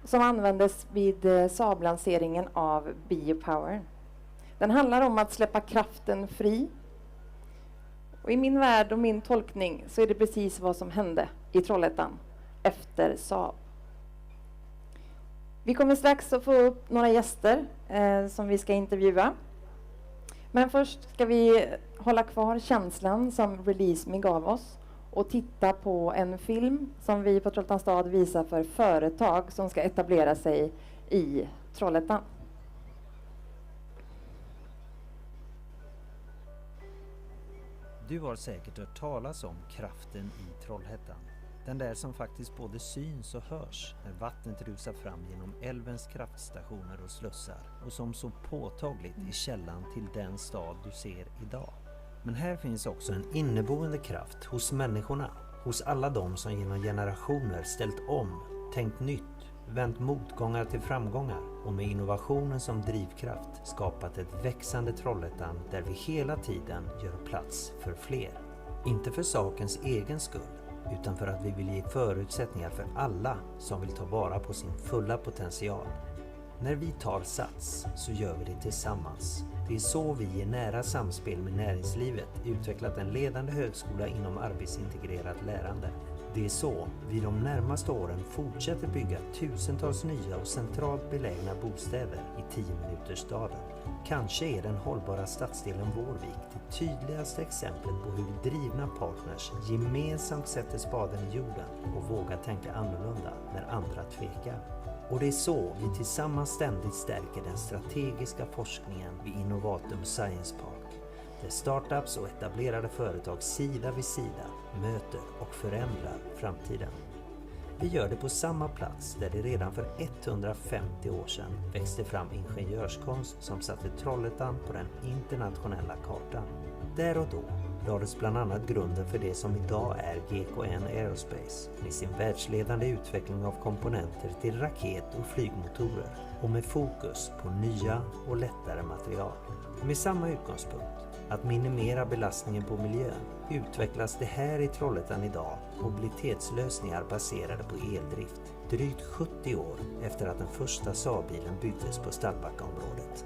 som användes vid Saab-lanseringen av Biopower. Den handlar om att släppa kraften fri. Och i min värld och min tolkning så är det precis vad som hände i Trollhättan efter Saab. Vi kommer strax att få upp några gäster som vi ska intervjua. Men först ska vi hålla kvar känslan som Release Me gav oss och titta på en film som vi på Trollhättans stad visar för företag som ska etablera sig i Trollhättan. Du har säkert hört talas om kraften i Trollhättan. Den där som faktiskt både syns och hörs när vattnet rusar fram genom älvens kraftstationer och slussar och som så påtagligt är källan till den stad du ser idag. Men här finns också en inneboende kraft hos människorna, hos alla de som genom generationer ställt om, tänkt nytt vänt motgångar till framgångar och med innovationen som drivkraft skapat ett växande Trollhättan där vi hela tiden gör plats för fler. Inte för sakens egen skull, utan för att vi vill ge förutsättningar för alla som vill ta vara på sin fulla potential. När vi tar sats så gör vi det tillsammans. Det är så vi i nära samspel med näringslivet utvecklat en ledande högskola inom arbetsintegrerat lärande. Det är så vi de närmaste åren fortsätter bygga tusentals nya och centralt belägna bostäder i 10-minutersstaden. Kanske är den hållbara stadsdelen Vårvik det tydligaste exemplet på hur drivna partners gemensamt sätter spaden i jorden och vågar tänka annorlunda när andra tvekar. Och det är så vi tillsammans ständigt stärker den strategiska forskningen vid Innovatum Science Park, där startups och etablerade företag sida vid sida möter och förändrar framtiden. Vi gör det på samma plats där det redan för 150 år sedan växte fram ingenjörskonst som satte Trollhättan på den internationella kartan. Där och då lades bland annat grunden för det som idag är GKN Aerospace med sin världsledande utveckling av komponenter till raket- och flygmotorer och med fokus på nya och lättare material. Med samma utgångspunkt, att minimera belastningen på miljön, utvecklas det här i Trollhättan idag mobilitetslösningar baserade på eldrift, drygt 70 år efter att den första Saab-bilen byggdes på Stallbackaområdet.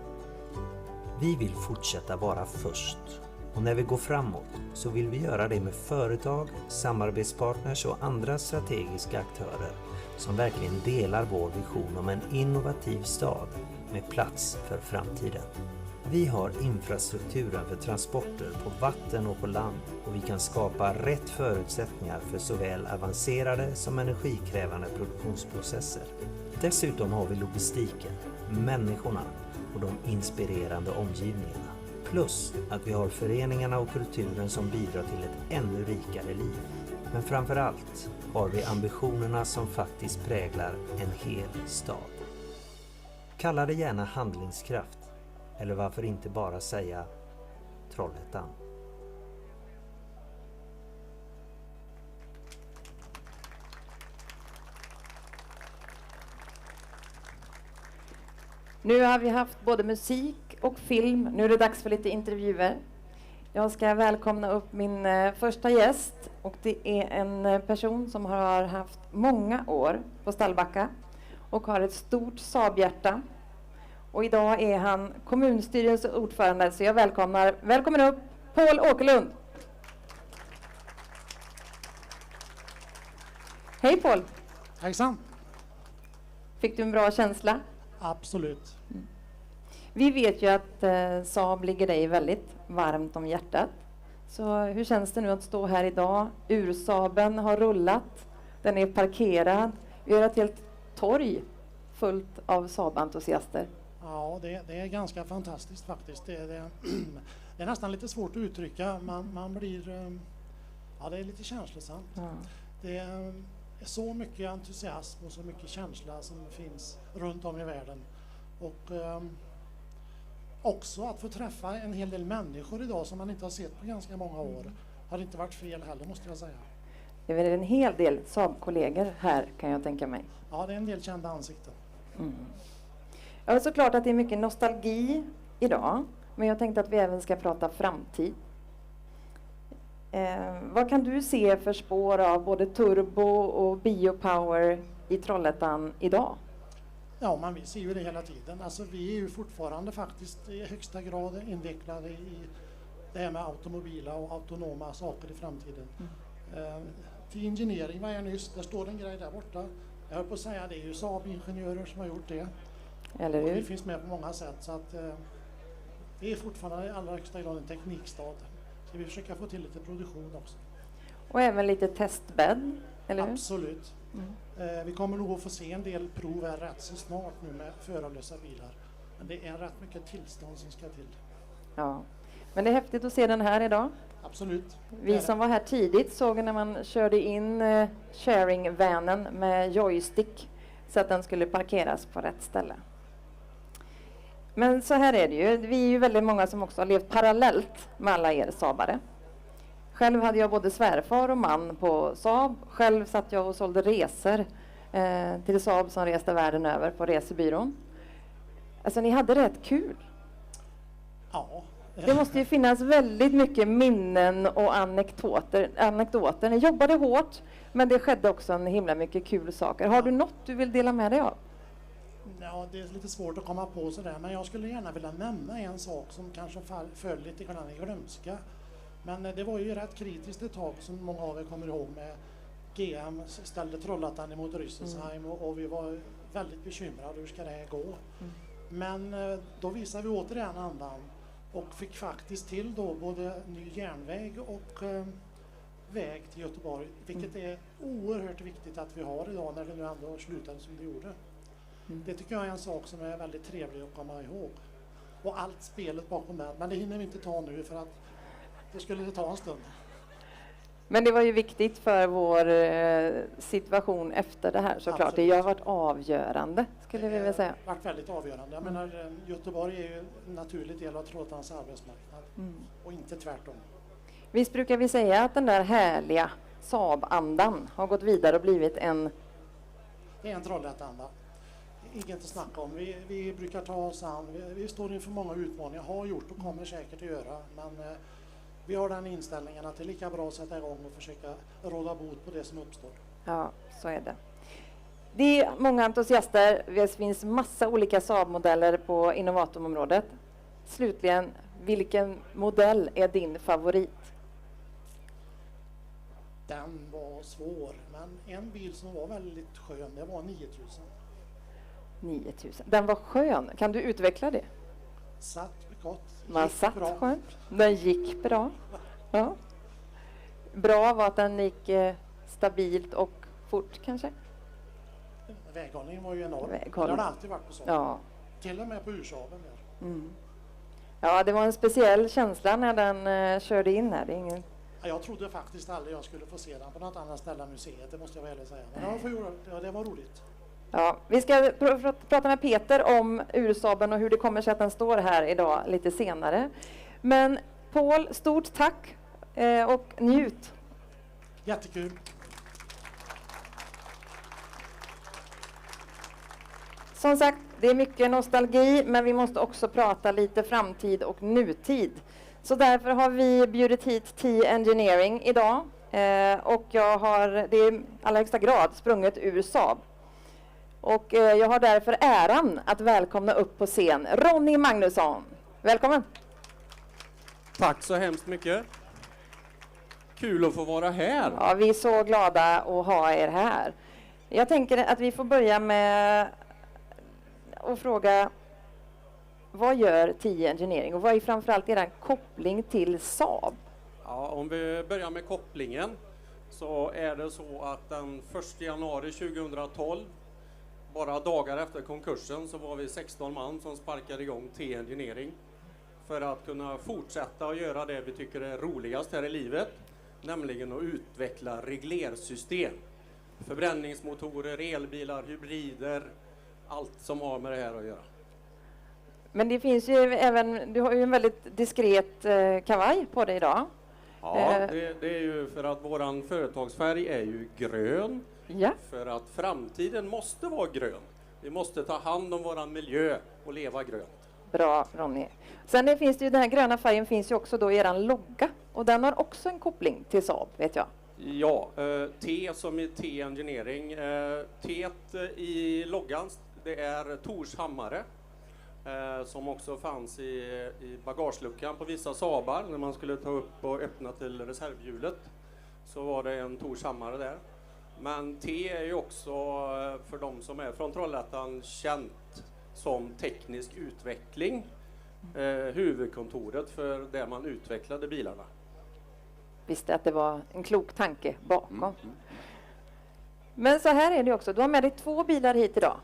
Vi vill fortsätta vara först. Och när vi går framåt så vill vi göra det med företag, samarbetspartners och andra strategiska aktörer som verkligen delar vår vision om en innovativ stad med plats för framtiden. Vi har infrastrukturen för transporter på vatten och på land och vi kan skapa rätt förutsättningar för såväl avancerade som energikrävande produktionsprocesser. Dessutom har vi logistiken, människorna och de inspirerande omgivningarna. Plus att vi har föreningarna och kulturen som bidrar till ett ännu rikare liv. Men framförallt har vi ambitionerna som faktiskt präglar en hel stad. Kalla det gärna handlingskraft, eller varför inte bara säga Trollhättan. Nu har vi haft både musik och film. Nu är det dags för lite intervjuer. Jag ska välkomna upp min första gäst och det är en person som har haft många år på Stallbacka och har ett stort Saab-hjärta. Och idag är han kommunstyrelseordförande, så jag välkomnar upp Paul Åkerlund. Hej Paul! Hejsan! Fick du en bra känsla? Absolut. Mm. Vi vet ju att Saab ligger dig väldigt varmt om hjärtat. Så hur känns det nu att stå här idag? Ursaaben har rullat, den är parkerad. Vi har ett helt torg fullt av Saab-entusiaster. Ja, det är ganska fantastiskt faktiskt. Det är nästan lite svårt att uttrycka. Man blir... Ja, det är lite känslosamt. Ja. Det är så mycket entusiasm och så mycket känsla som finns runt om i världen. Och också att få träffa en hel del människor idag som man inte har sett på ganska många år. Har inte varit fel heller, måste jag säga. Det är väl en hel del Saab-kollegor här, kan jag tänka mig. Ja, det är en del kända ansikten. Mm. Ja, såklart att det är mycket nostalgi idag, men jag tänkte att vi även ska prata framtid. Vad kan du se för spår av både turbo och biopower i Trollhättan idag? Ja, men vi ser ju det hela tiden. Alltså, vi är ju fortfarande faktiskt i högsta grad invecklade i det här med automobila och autonoma saker i framtiden. Till ingenjering var jag nyss, där står en grej där borta. Jag höll på att säga, det är ju Saab-ingenjörer som har gjort det. Eller hur? Och vi finns med på många sätt, så att vi är fortfarande i allra högsta grad en teknikstad. Så vi försöker få till lite produktion också. Och även lite testbädd, eller hur? Absolut. Vi kommer nog att få se en del prov här rätt så snart nu med förarlösa bilar. Men det är rätt mycket tillstånd som ska till. Ja, men det är häftigt att se den här idag. Absolut. Vi som var här tidigt såg när man körde in sharing-vanen med joystick så att den skulle parkeras på rätt ställe. Men så här är det ju. Vi är ju väldigt många som också har levt parallellt med alla er Saabare. Själv hade jag både svärfar och man på Saab. Själv satt jag och sålde resor till Saab som reste världen över på resebyrån. Alltså ni hade rätt kul. Ja. Det måste ju finnas väldigt mycket minnen och anekdoter. Ni jobbade hårt, men det skedde också en himla mycket kul saker. Har du något du vill dela med dig av? Ja, det är lite svårt att komma på sådär, men jag skulle gärna vilja nämna en sak som kanske föll lite grann i glömska. Men det var ju rätt kritiskt ett tag som många av er kommer ihåg med GM ställde Trollhättan emot Rüsselsheim och vi var väldigt bekymrade, hur ska det här gå? Men då visade vi återigen andan och fick faktiskt till då både ny järnväg och väg till Göteborg, vilket är oerhört viktigt att vi har idag när det nu ändå slutade som det gjorde. Det tycker jag är en sak som är väldigt trevlig att komma ihåg. Och allt spelet bakom det, men det hinner vi inte ta nu för att det skulle ta en stund. Men det var ju viktigt för vår situation efter det här såklart. Absolut. Det har varit avgörande, skulle vi väl säga. Det har varit väldigt avgörande. Jag menar, Göteborg är ju en naturlig del av Trollhättans arbetsmarknad och inte tvärtom. Visst brukar vi säga att den där härliga Saab-andan har gått vidare och blivit en... Det är en Trollhättan-anda. Inget att snacka om. Vi brukar ta oss an. Vi står inför många utmaningar, har gjort och kommer säkert att göra. Men vi har den inställningen att det är lika bra att sätta igång och försöka råda bot på det som uppstår. Ja, så är det. Det är många entusiaster. Det finns massa olika Saab-modeller på Innovatum-området. Slutligen, vilken modell är din favorit? Den var svår, men en bil som var väldigt skön, det var 9000. 9000. Den var skön. Kan du utveckla det? Satt gott. Man satt skönt. Den gick bra. Ja. Bra var att den gick stabilt och fort kanske. Väghållningen var ju enorm. Väghållning. Det har det alltid varit på Saab. Ja. Till och med på Ursaaben där. Ja, det var en speciell känsla när den körde in här. Det är ingen... Jag trodde faktiskt aldrig jag skulle få se den på något annat ställe än museet, det måste jag väl säga. Men det var roligt. Ja, vi ska prata med Peter om Ursaaben och hur det kommer sig att den står här idag lite senare. Men Paul, stort tack och njut. Jättekul. Som sagt, det är mycket nostalgi, men vi måste också prata lite framtid och nutid. Så därför har vi bjudit hit T Engineering idag. Och det är i allra högsta grad sprunget ur Saab. Och jag har därför äran att välkomna upp på scen Ronny Magnusson. Välkommen! Tack så hemskt mycket. Kul att få vara här. Ja, vi är så glada att ha er här. Jag tänker att vi får börja med att fråga, vad gör T Engineering och vad är framförallt er koppling till Saab? Ja, om vi börjar med kopplingen så är det så att den 1 januari 2012, bara dagar efter konkursen, så var vi 16 man som sparkade igång T Engineering för att kunna fortsätta att göra det vi tycker är roligast här i livet, nämligen att utveckla reglersystem. Förbränningsmotorer, elbilar, hybrider, allt som har med det här att göra. Men det finns ju även, du har ju en väldigt diskret kavaj på dig idag. Ja, det är ju för att våran företagsfärg är ju grön. Ja. För att framtiden måste vara grön. Vi måste ta hand om våran miljö och leva grönt. Bra, Ronny. Sen finns det ju, den här gröna färgen finns ju också då i eran logga. Och den har också en koppling till Saab, vet jag. Ja, T som i T Engineering. T i loggan, det är Tors hammare. Som också fanns i bagageluckan på vissa Saabar när man skulle ta upp och öppna till reservhjulet. Så var det en Tors hammare där. Men T är ju också för de som är från Trollhättan känt som teknisk utveckling. Huvudkontoret för där man utvecklade bilarna. Visste att det var en klok tanke bakom. Men så här är det också. Du har med dig 2 bilar hit idag.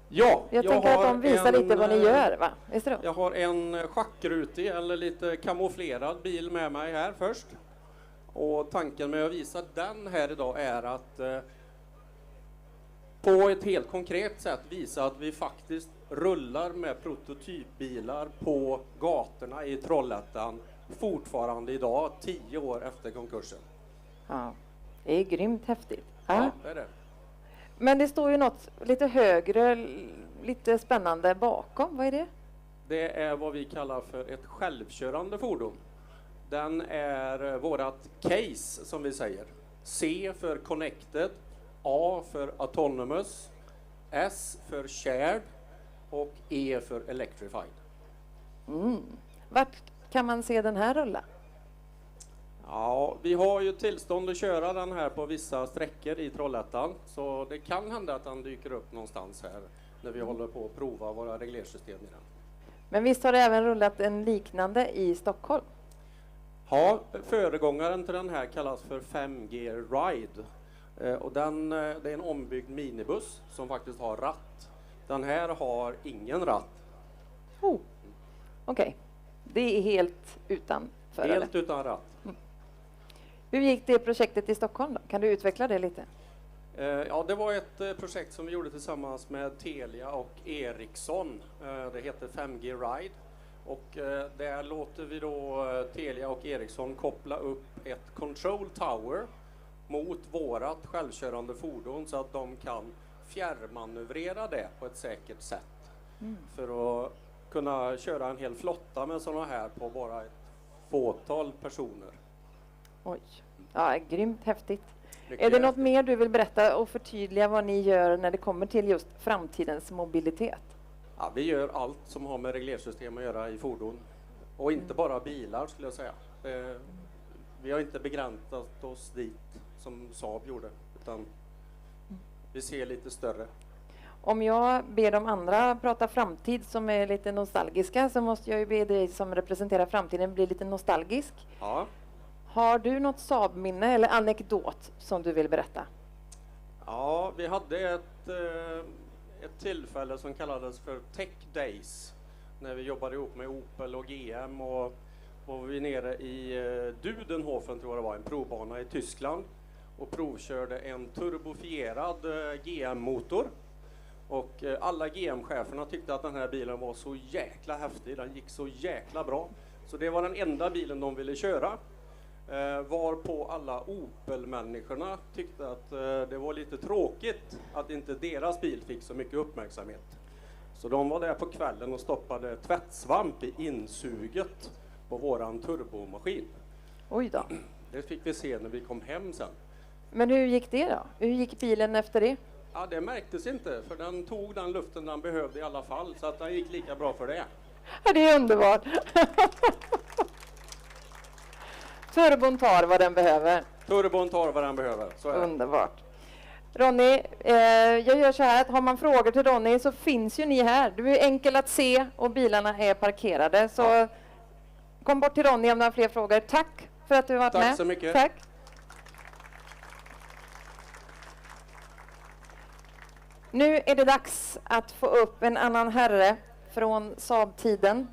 Ja, jag tänker att de visar lite vad ni gör, va? Visst då? Jag har en schackrutig eller lite kamouflerad bil med mig här först. Och tanken med att visa den här idag är att på ett helt konkret sätt visa att vi faktiskt rullar med prototypbilar på gatorna i Trollhättan fortfarande idag, 10 år efter konkursen. Ja, det är grymt häftigt. Ja, det är det. Men det står ju något lite högre, lite spännande bakom. Vad är det? Det är vad vi kallar för ett självkörande fordon. Den är vårat case, som vi säger. C för connected, A för autonomous, S för shared och E för electrified. Vart kan man se den här rulla? Ja, vi har ju tillstånd att köra den här på vissa sträckor i Trollhättan. Så det kan hända att den dyker upp någonstans här när vi håller på att prova våra reglersystem i den. Men visst har det även rullat en liknande i Stockholm? Ja, föregångaren till den här kallas för 5G Ride. Och det är en ombyggd minibuss som faktiskt har ratt. Den här har ingen ratt. Okej. Det är helt utan förare? Helt utan ratt. Hur gick det projektet i Stockholm då? Kan du utveckla det lite? Ja, det var ett projekt som vi gjorde tillsammans med Telia och Ericsson. Det heter 5G Ride. Och där låter vi då Telia och Ericsson koppla upp ett control tower mot vårat självkörande fårdon så att de kan fjärrmanövrera det på ett säkert sätt. För att kunna köra en hel flotta med sådana här på bara ett fåtal personer. Oj, ja, grymt häftigt. Är det något mer du vill berätta och förtydliga vad ni gör när det kommer till just framtidens mobilitet? Ja, vi gör allt som har med reglersystem att göra i fordon. Och inte bara bilar skulle jag säga. Vi har inte begränsat oss dit som Saab gjorde, utan vi ser lite större. Om jag ber de andra prata framtid som är lite nostalgiska så måste jag ju be dig som representerar framtiden bli lite nostalgisk. Ja. Har du något Saab-minne eller anekdot som du vill berätta? Ja, vi hade ett tillfälle som kallades för Tech Days när vi jobbade ihop med Opel och GM och var vi nere i Dudenhofen, tror jag det var, en provbana i Tyskland och provkörde en turbofierad GM-motor. Och alla GM-cheferna tyckte att den här bilen var så jäkla häftig, den gick så jäkla bra. Så det var den enda bilen de ville köra. Varpå alla Opel-människorna tyckte att det var lite tråkigt att inte deras bil fick så mycket uppmärksamhet. Så de var där på kvällen och stoppade tvättsvamp i insuget på våran turbomaskin. Oj då. Det fick vi se när vi kom hem sen. Men hur gick det då? Hur gick bilen efter det? Ja, det märktes inte, för den tog den luften den behövde i alla fall, så att den gick lika bra för det. Ja, det är underbart. Turbon tar vad den behöver. Turbon tar vad den behöver, så är det. Underbart. Ronny, jag gör så här att har man frågor till Ronny så finns ju ni här. Du är enkel att se och bilarna är parkerade. Så kom bort till Ronny om du har fler frågor. Tack för att du har varit med. Tack så mycket. Tack. Nu är det dags att få upp en annan herre från Saab-tiden.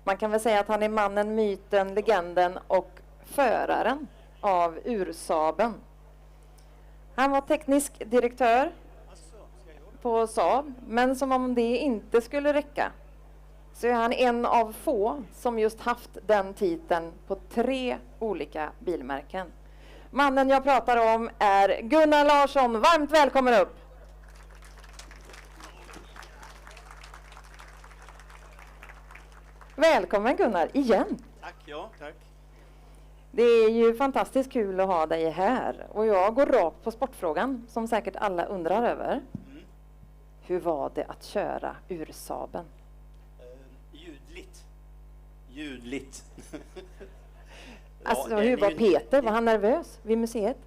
Man kan väl säga att han är mannen, myten, legenden och föraren av Ursaaben. Han var teknisk direktör på Saab, men som om det inte skulle räcka så är han en av få som just haft den titeln på 3 olika bilmärken. Mannen jag pratar om är Gunnar Larsson. Varmt välkommen upp! Välkommen Gunnar, igen! Tack, ja, tack. Det är ju fantastiskt kul att ha dig här. Och jag går rakt på sportfrågan, som säkert alla undrar över. Hur var det att köra Ursaaben? Ljudligt. Ljudligt. Alltså, hur var Peter? Var han nervös vid museet?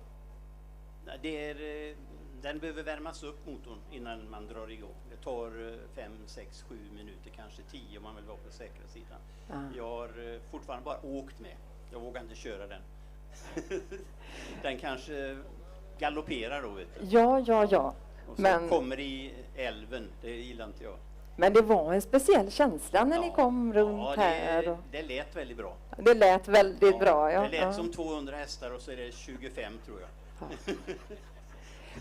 Den behöver värmas upp, motorn, innan man drar igång. Det tar 5, 6, 7 minuter, kanske 10 om man vill vara på säkra sidan. Jag har fortfarande bara åkt med. Jag vågar inte köra den. Den kanske galopperar då, vet du. Ja. Och så kommer i älven, det gillar inte jag. Men det var en speciell känsla när ni kom runt här. Och... det lät väldigt bra. Det lät väldigt bra, ja. Det lät som 200 hästar och så är det 25, tror jag.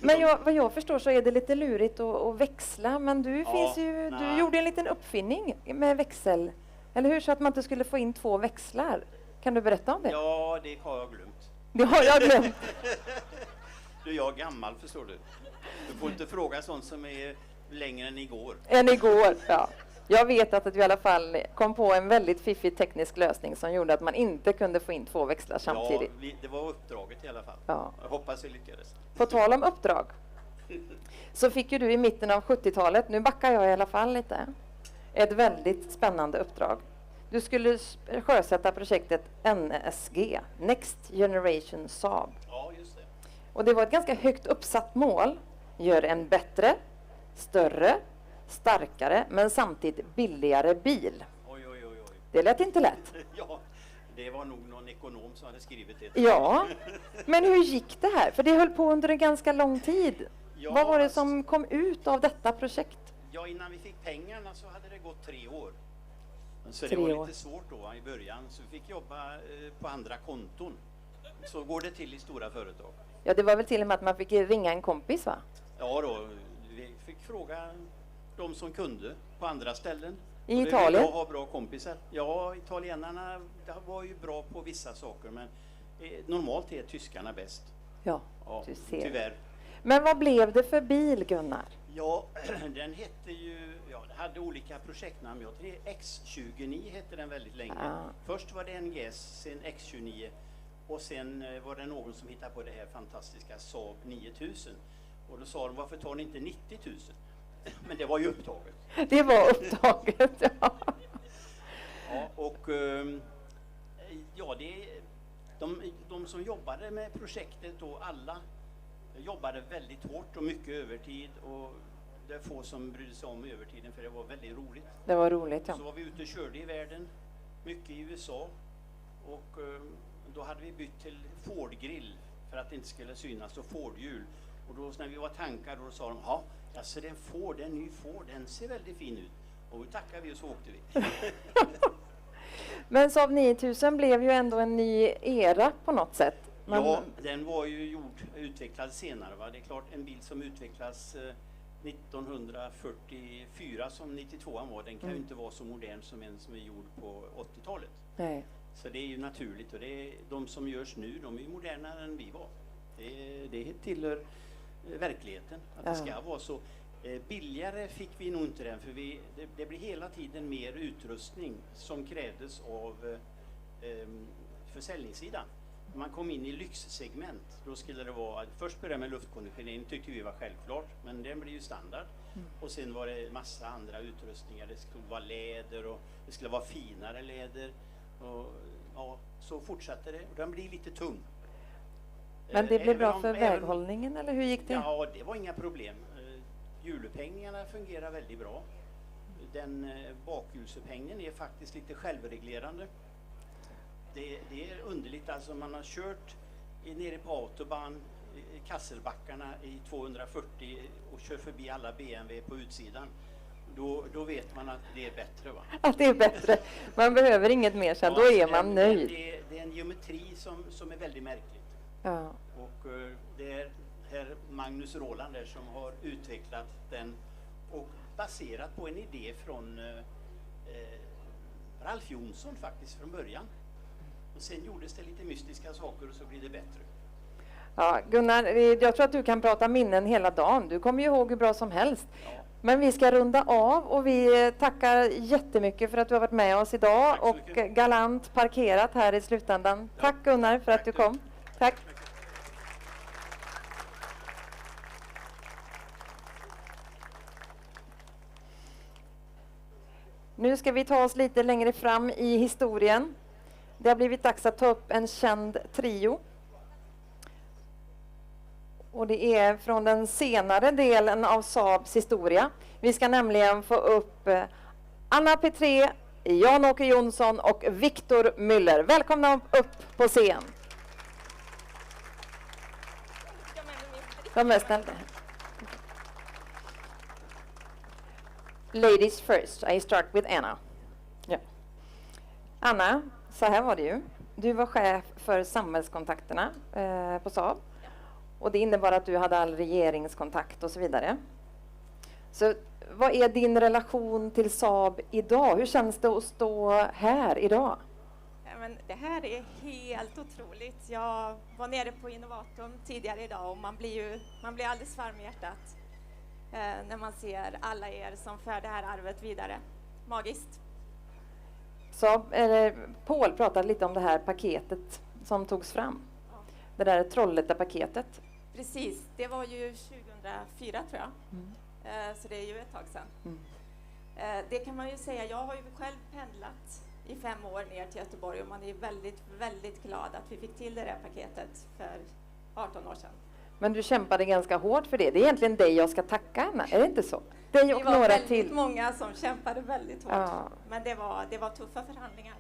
Men vad jag förstår så är det lite lurigt att växla. Men du gjorde en liten uppfinning med växel. Eller hur? Så att man inte skulle få in 2 växlar. Kan du berätta om det? Ja, det har jag glömt. Det har jag glömt. Du, jag är gammal, förstår du. Du får inte fråga sånt som är längre än igår. Än igår, ja. Jag vet att vi i alla fall kom på en väldigt fiffig teknisk lösning som gjorde att man inte kunde få in 2 växlar samtidigt. Ja, det var uppdraget i alla fall. Ja. Jag hoppas vi lyckades. På tal om uppdrag så fick ju du i mitten av 70-talet, nu backar jag i alla fall lite, ett väldigt spännande uppdrag. Du skulle sjösätta projektet NSG, Next Generation Saab. Ja, just det. Och det var ett ganska högt uppsatt mål. Gör en bättre, större, starkare men samtidigt billigare bil. Oj. Det lät inte lätt. Ja, det var nog någon ekonom som hade skrivit det. Ja, men hur gick det här? För det höll på under en ganska lång tid. Ja, vad var det som kom ut av detta projekt? Ja, innan vi fick pengarna så hade det gått 3 år. Så 3 det var år. lite svårt då i början, så vi fick jobba på andra konton. Så går det till i stora företag. Ja, det var väl till och med att man fick ringa en kompis, va? Ja då, vi fick fråga de som kunde på andra ställen. I och Italien? Det var ha bra kompisar. Ja, italienarna var ju bra på vissa saker, men normalt är tyskarna bäst. Ja, Ja, du ser. tyvärr. Men vad blev det för bil, Gunnar? Ja, den hette ju, det hade olika projektnamn. Jag tror X29 hette den väldigt länge. Ja. Först var det NGS, sen X29 och sen var det någon som hittade på det här fantastiska Saab 9000. Och då sa de, varför tar ni inte 90 000? Men det var ju upptaget. Det var upptaget, ja. Ja, och de som jobbade med projektet då, alla jobbade väldigt hårt och mycket övertid, och det är få som brydde sig om övertiden för det var väldigt roligt. Det var roligt, ja. Så var vi ute och körde i världen, mycket i USA, och då hade vi bytt till Ford-grill för att det inte skulle synas, och Ford-hjul. Och då när vi var tankar då sa de, ja, alltså det är en Ford, en ny Ford, den ser väldigt fin ut. Och då tackade vi och så åkte vi. Men Saab 9000 blev ju ändå en ny era på något sätt. Ja, den var ju utvecklad senare, va? Det är klart, en bil som utvecklas 1944 som 92an var, den kan ju inte vara så modern som en som är gjord på 80-talet. Nej. Så det är ju naturligt, och det är, de som görs nu, de är ju modernare än vi var. Det tillhör verkligheten att det ska vara så. Billigare fick vi nog inte den, för det blir hela tiden mer utrustning som krävdes av försäljningssidan. Man kom in i lyxsegment, då skulle det vara, först började med luftkonditionering, tyckte vi var självklart, men den blir ju standard. Och sen var det massa andra utrustningar, det skulle vara läder och det skulle vara finare läder. Och ja, så fortsatte det, och den blir lite tung. Men det blev bra för väghållningen, eller hur gick det? Ja, det var inga problem. Hjulupphängningarna fungerar väldigt bra. Den bakhjulsupphängningen är faktiskt lite självreglerande. Det är underligt, alltså man har kört nere på autobahn i Kasselbackarna i 240 och kör förbi alla BMW på utsidan. Då vet man att det är bättre, va? Att det är bättre. Man behöver inget mer sen, då är man nöjd. Det är en geometri som är väldigt märklig. Ja. Och det är herr Magnus Roland där som har utvecklat den och baserat på en idé från Ralf Jonsson faktiskt från början. Och sen gjordes det lite mystiska saker och så blir det bättre. Ja, Gunnar, jag tror att du kan prata minnen hela dagen. Du kommer ju ihåg hur bra som helst. Ja. Men vi ska runda av, och vi tackar jättemycket för att du har varit med oss idag och galant parkerat här i slutändan. Ja. Tack Gunnar för att du kom. Tack. Nu ska vi ta oss lite längre fram i historien. Det har blivit dags att ta upp en känd trio. Och det är från den senare delen av Saabs historia. Vi ska nämligen få upp Anna Petré, Jan-Åke Jonsson och Viktor Müller. Välkomna upp på scen. De är snälla. Ladies first. I start with Anna. Ja. Anna, så här var det ju. Du var chef för samhällskontakterna på Saab. Och det innebar att du hade all regeringskontakt och så vidare. Så vad är din relation till Saab idag? Hur känns det att stå här idag? Ja, men det här är helt otroligt. Jag var nere på Innovatum tidigare idag och man blir alldeles varm i hjärtat när man ser alla er som för det här arvet vidare. Magiskt. Paul pratade lite om det här paketet som togs fram. Ja. Det där Trollhätta-paketet. Precis, det var ju 2004 tror jag. Så det är ju ett tag sedan. Det kan man ju säga, jag har ju själv pendlat i 5 år ner till Göteborg och man är väldigt, väldigt glad att vi fick till det där paketet för 18 år sedan. Men du kämpade ganska hårt för det. Det är egentligen dig jag ska tacka, Anna. Är det inte så? Dig och det var några väldigt till. Många som kämpade väldigt hårt. Ja. Men det var tuffa förhandlingar.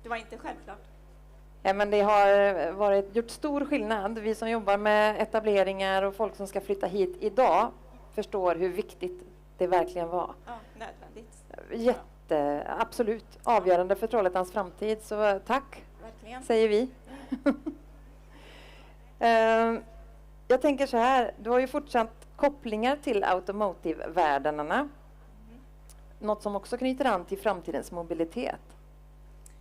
Det var inte självklart. Ja, men det har gjort stor skillnad. Vi som jobbar med etableringar och folk som ska flytta hit idag förstår hur viktigt det verkligen var. Ja, nödvändigt. Absolut. Avgörande för Trollhättans framtid. Så tack, verkligen. Säger vi. Jag tänker så här, du har ju fortsatt kopplingar till automotive-världarna. Något som också knyter an till framtidens mobilitet.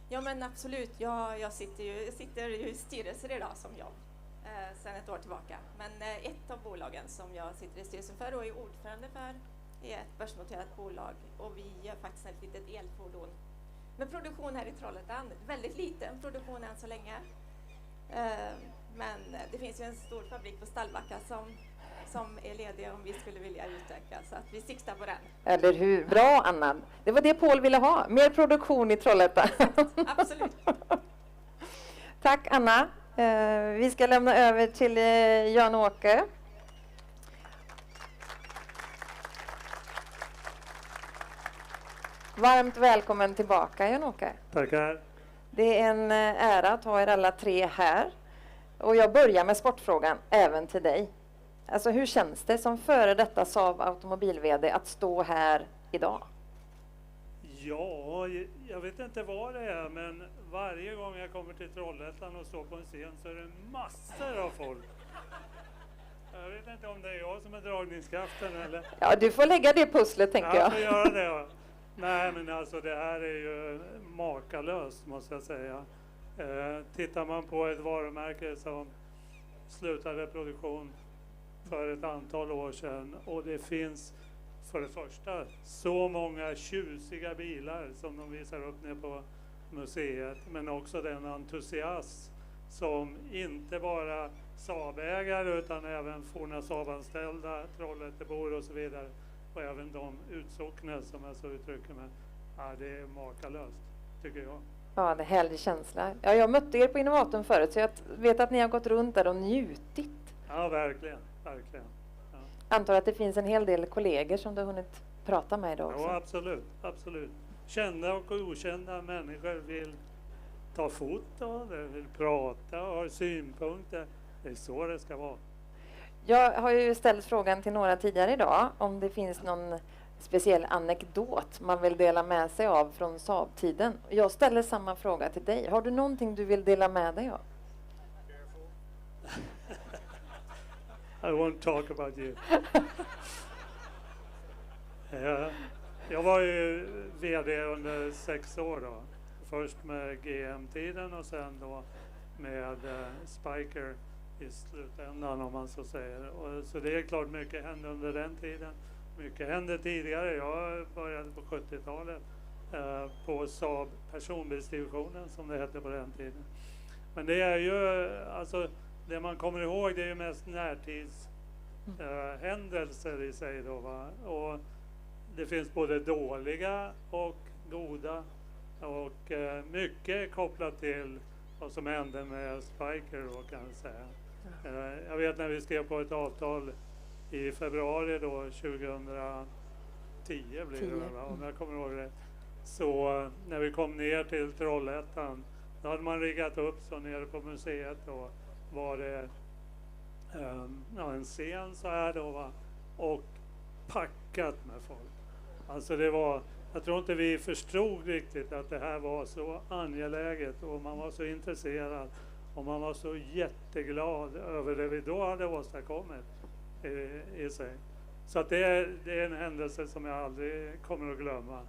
Ja men absolut, jag sitter ju i styrelser idag som jag sedan ett år tillbaka. Men ett av bolagen som jag sitter i styrelsen för och är ordförande för är ett börsnoterat bolag. Och vi gör faktiskt ett litet elfordon med produktion här i Trollhättan. Väldigt liten produktion än så länge. Men det finns ju en stor fabrik på Stallbacka som är ledig om vi skulle vilja utöka. Så att vi siktar på den. Eller hur? Bra Anna. Det var det Paul ville ha. Mer produktion i Trollhättan. Absolut. Tack Anna. Vi ska lämna över till Jan-Åke. Varmt välkommen tillbaka Jan-Åke. Tackar. Det är en ära att ha er alla 3 här. Och jag börjar med sportfrågan, även till dig. Alltså hur känns det som före detta Saab automobil-vd att stå här idag? Ja, jag vet inte vad det är, men varje gång jag kommer till Trollhättan och står på en scen så är det massor av folk. Jag vet inte om det är jag som är dragningskraften eller... Ja, du får lägga det pusslet tänker jag. Jag får göra det. Ja. Nej, men alltså det här är ju makalöst måste jag säga. Tittar man på ett varumärke som slutade produktion för ett antal år sedan och det finns för det första så många tjusiga bilar som de visar upp ner på museet, men också den entusiasm som inte bara Saab-ägare utan även forna Saab-anställda, Trollhättebor och så vidare och även de utsockna som jag så uttrycker mig. Ja, det är makalöst tycker jag. Ja, det är härlig känsla. Ja, jag mötte er på Innovatum förut så jag vet att ni har gått runt där och njutit. Ja, verkligen. Verkligen. Ja. Antar att det finns en hel del kollegor som du har hunnit prata med idag också. Ja, absolut. Absolut. Kända och okända människor vill ta foto, vill prata och har synpunkter. Det är så det ska vara. Jag har ju ställt frågan till några tidigare idag om det finns någon speciell anekdot man vill dela med sig av från Saab-tiden. Jag ställer samma fråga till dig. Har du någonting du vill dela med dig av? I won't talk about you. Jag var ju vd under 6 år då. Först med GM-tiden och sen då med Spiker i slutändan om man så säger. Och så det är klart mycket hände under den tiden. Mycket hände tidigare. Jag började på 70-talet på Saab personbilsdivisionen som det hette på den tiden. Men det är ju alltså det man kommer ihåg det är ju mest närtids händelser i sig då va. Och det finns både dåliga och goda och mycket kopplat till vad som hände med Spiker då kan jag säga. Jag vet när vi skrev på ett avtal i februari då 2010 blir det va, om jag kommer ihåg det. Så när vi kom ner till Trollhättan då hade man riggat upp så nere på museet då var det en scen så här då va och packat med folk. Alltså det var, jag tror inte vi förstod riktigt att det här var så angeläget och man var så intresserad och man var så jätteglad över det vi då hade åstadkommit i sig. Så att det är en händelse som jag aldrig kommer att glömma.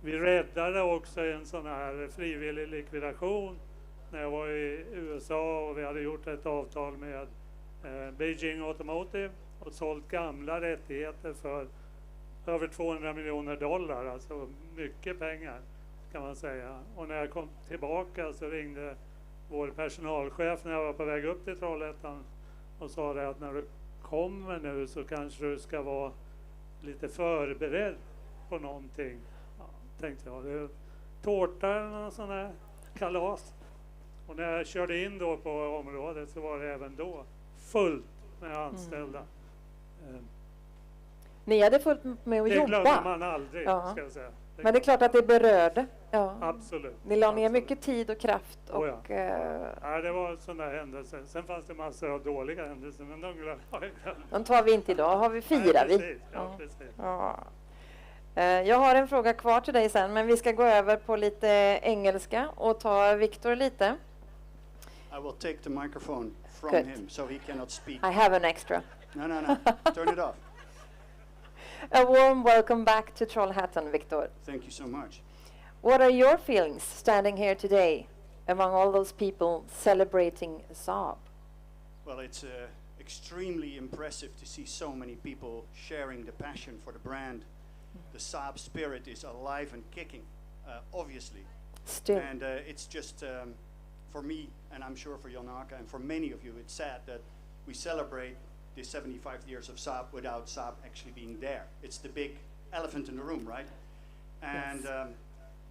Vi räddade också en sån här frivillig likvidation när jag var i USA, och vi hade gjort ett avtal med Beijing Automotive och sålt gamla rättigheter för över $200 miljoner, alltså mycket pengar kan man säga. Och när jag kom tillbaka så ringde vår personalchef när jag var på väg upp till Trollhättan och sa det att när du kommer nu så kanske du ska vara lite förberedd på någonting. Ja, tänkte jag, det är tårta eller någon sån här kalas. Och när jag körde in då på området så var det även då fullt med anställda. Ni hade fullt med att jobba. Det glömmer man aldrig, ska jag säga. Men det är klart att det berörde. Ja. Absolut. Ni la ner mycket tid och kraft. Och, ja, det var sådana händelser. Sen fanns det massor av dåliga händelser, men de glömmer jag. De tar vi inte idag, har vi firar vi. Precis. Ja, precis. Ja. Jag har en fråga kvar till dig sen, men vi ska gå över på lite engelska och ta Victor lite. I will take the microphone from Good. him so he cannot speak. I have an extra. No. Turn it off. A warm welcome back to Trollhättan, Victor. Thank you so much. What are your feelings standing here today among all those people celebrating Saab? Well, it's extremely impressive to see so many people sharing the passion for the brand. The Saab spirit is alive and kicking, obviously. Still. And it's just, for me, and I'm sure for Janaka and for many of you, it's sad that we celebrate the 75 years of Saab without Saab actually being there. It's the big elephant in the room, right? And Yes.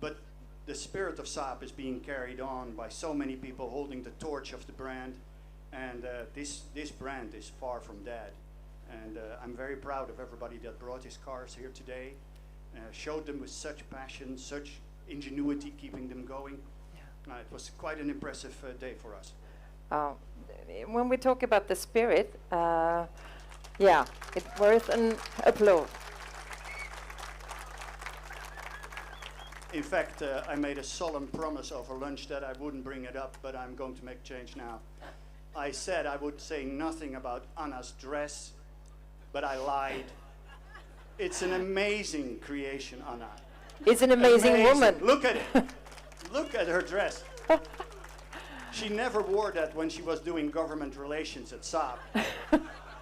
but the spirit of Saab is being carried on by so many people holding the torch of the brand, and this brand is far from dead. And I'm very proud of everybody that brought his cars here today, showed them with such passion, such ingenuity, keeping them going. Yeah. It was quite an impressive day for us. When we talk about the spirit, yeah, it's worth an applause. In fact, I made a solemn promise over lunch that I wouldn't bring it up, but I'm going to make change now. I said I would say nothing about Anna's dress, but I lied. It's an amazing creation, Anna. It's an amazing woman. Look at it. Look at her dress. She never wore that when she was doing government relations at Saab.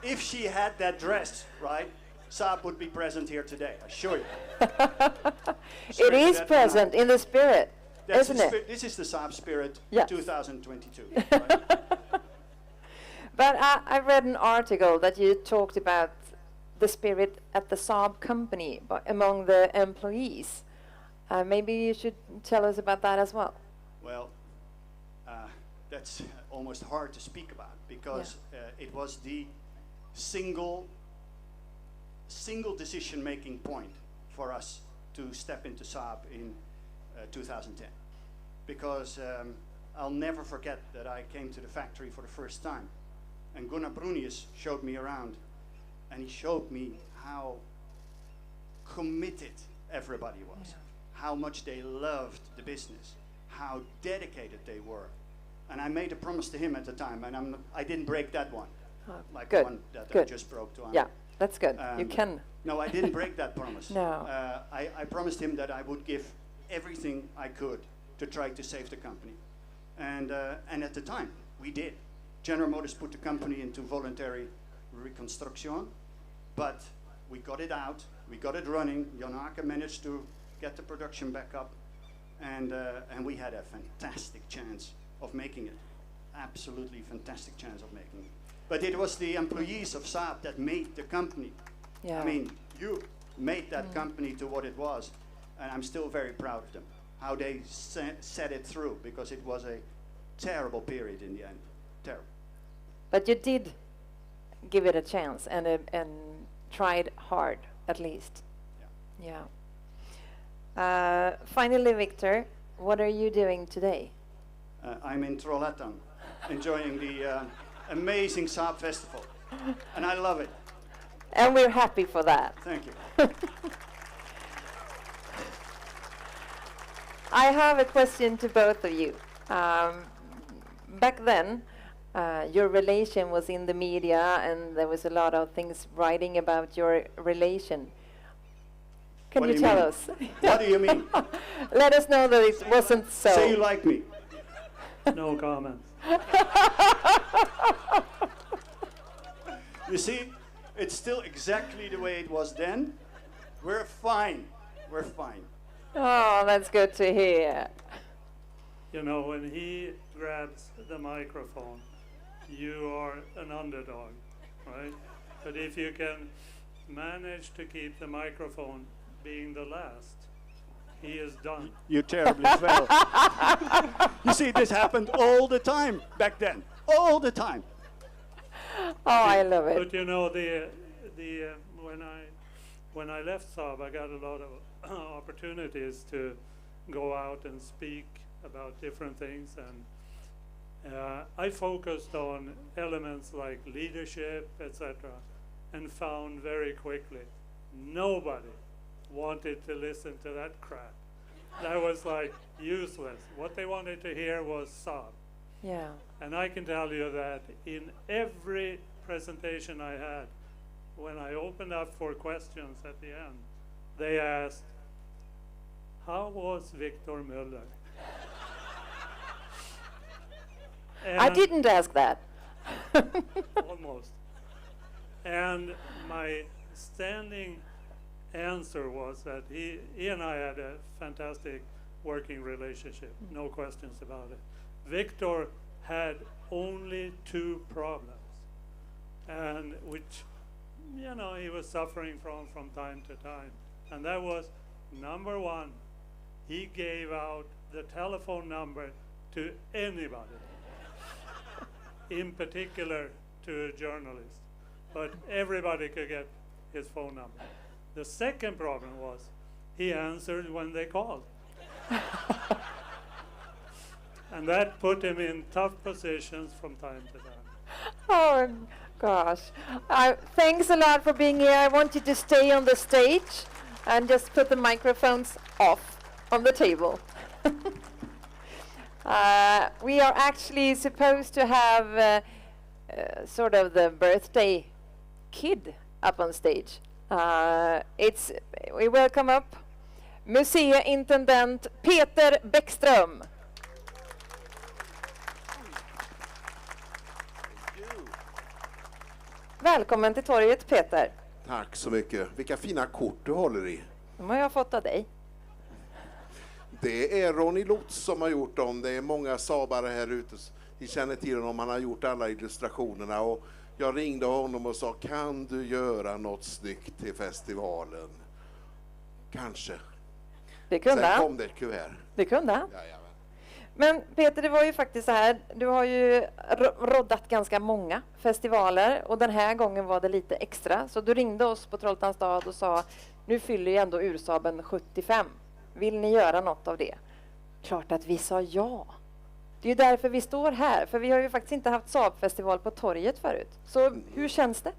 If she had that dress, right, Saab would be present here today, I assure you. It is present in the spirit, isn't it? This is the Saab spirit, Yes. 2022. Right? But I read an article that you talked about the spirit at the Saab company among the employees. Maybe you should tell us about that as well. Well, that's almost hard to speak about because it was the single decision-making point for us to step into Saab in 2010. Because I'll never forget that I came to the factory for the first time, and Gunnar Brunius showed me around, and he showed me how committed everybody was, how much they loved the business, how dedicated they were. And I made a promise to him at the time, and I didn't break that one, like good, the one that I good. just broke to Anna. Yeah, that's good. You can. No, I didn't break that promise. No. I promised him that I would give everything I could to try to save the company. And at the time, we did. General Motors put the company into voluntary reconstruction, but we got it out, we got it running. Janaka managed to get the production back up, and we had a fantastic chance of making it. Absolutely fantastic chance of making it. But it was the employees of Saab that made the company. Yeah. I mean, you made that company to what it was, and I'm still very proud of them, how they set it through, because it was a terrible period in the end. Terrible. But you did give it a chance and tried hard, at least. Yeah. Finally, Victor, what are you doing today? I'm in Trollhättan, enjoying the amazing Saab Festival, and I love it. And we're happy for that. Thank you. I have a question to both of you. Back then, your relation was in the media, and there was a lot of things writing about your relation. Can What you do you tell mean? us? What do you mean? Let us know that it wasn't so. Say you like me. No comment. You see, it's still exactly the way it was then. We're fine. We're fine. Oh, that's good to hear. You know, when he grabs the microphone, you are an underdog, right? But if you can manage to keep the microphone being the last, he is done. You terribly fell. You see, this happened all the time back then. All the time. Oh, I love it. But you know, when I left Saab, I got a lot of opportunities to go out and speak about different things, and I focused on elements like leadership, etc., and found very quickly nobody wanted to listen to that crap. That was like useless. What they wanted to hear was Saab. Yeah. And I can tell you that in every presentation I had, when I opened up for questions at the end, they asked, how was Victor Müller? I didn't ask that. Almost. And my standing answer was that he and I had a fantastic working relationship, no questions about it. Victor had only 2 problems, and which, you know, he was suffering from time to time. And that was, number 1, he gave out the telephone number to anybody, in particular to a journalist, but everybody could get his phone number. The second problem was he answered when they called. And that put him in tough positions from time to time. Oh, gosh. Thanks a lot for being here. I want you to stay on the stage and just put the microphones off on the table. We are actually supposed to have sort of the birthday kid up on stage. We welcome up museiintendent Peter Bäckström. Välkommen till torget, Peter. Tack så mycket. Vilka fina kort du håller i. De har jag fått av dig. Det är Ronny Lotz som har gjort dem. Det är många Saabare här ute. Vi känner till honom. Han har gjort alla illustrationerna. Och jag ringde honom och sa, kan du göra något snyggt till festivalen? Kanske. Det kunde han. Sen kom det ett kuvert. Det kunde han. Jajamän. Men Peter, det var ju faktiskt så här, du har ju roddat ganska många festivaler och den här gången var det lite extra. Så du ringde oss på Trollhättans stad och sa, nu fyller ju ändå Ursaaben 75. Vill ni göra något av det? Klart att vi sa ja. Det är ju därför vi står här, för vi har ju faktiskt inte haft Saab-festival på torget förut. Så hur känns det?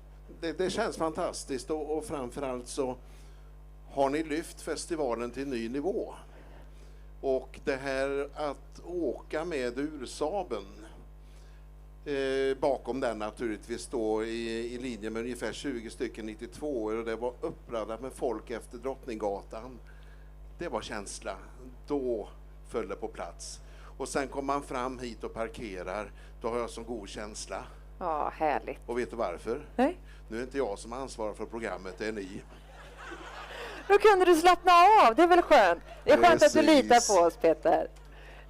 Det känns fantastiskt och framförallt så har ni lyft festivalen till en ny nivå. Och det här att åka med Ursaaben, bakom den naturligtvis då i linje med ungefär 20 stycken 92 och det var uppraddat med folk efter Drottninggatan. Det var känsla. Då föll det på plats. Och sen kom man fram hit och parkerar. Då har jag så god känsla. Ja, härligt. Och vet du varför? Nej. Nu är inte jag som ansvarar för programmet, det är ni. Då kunde du slappna av, det är väl skönt? Det är skönt att du litar på oss, Peter.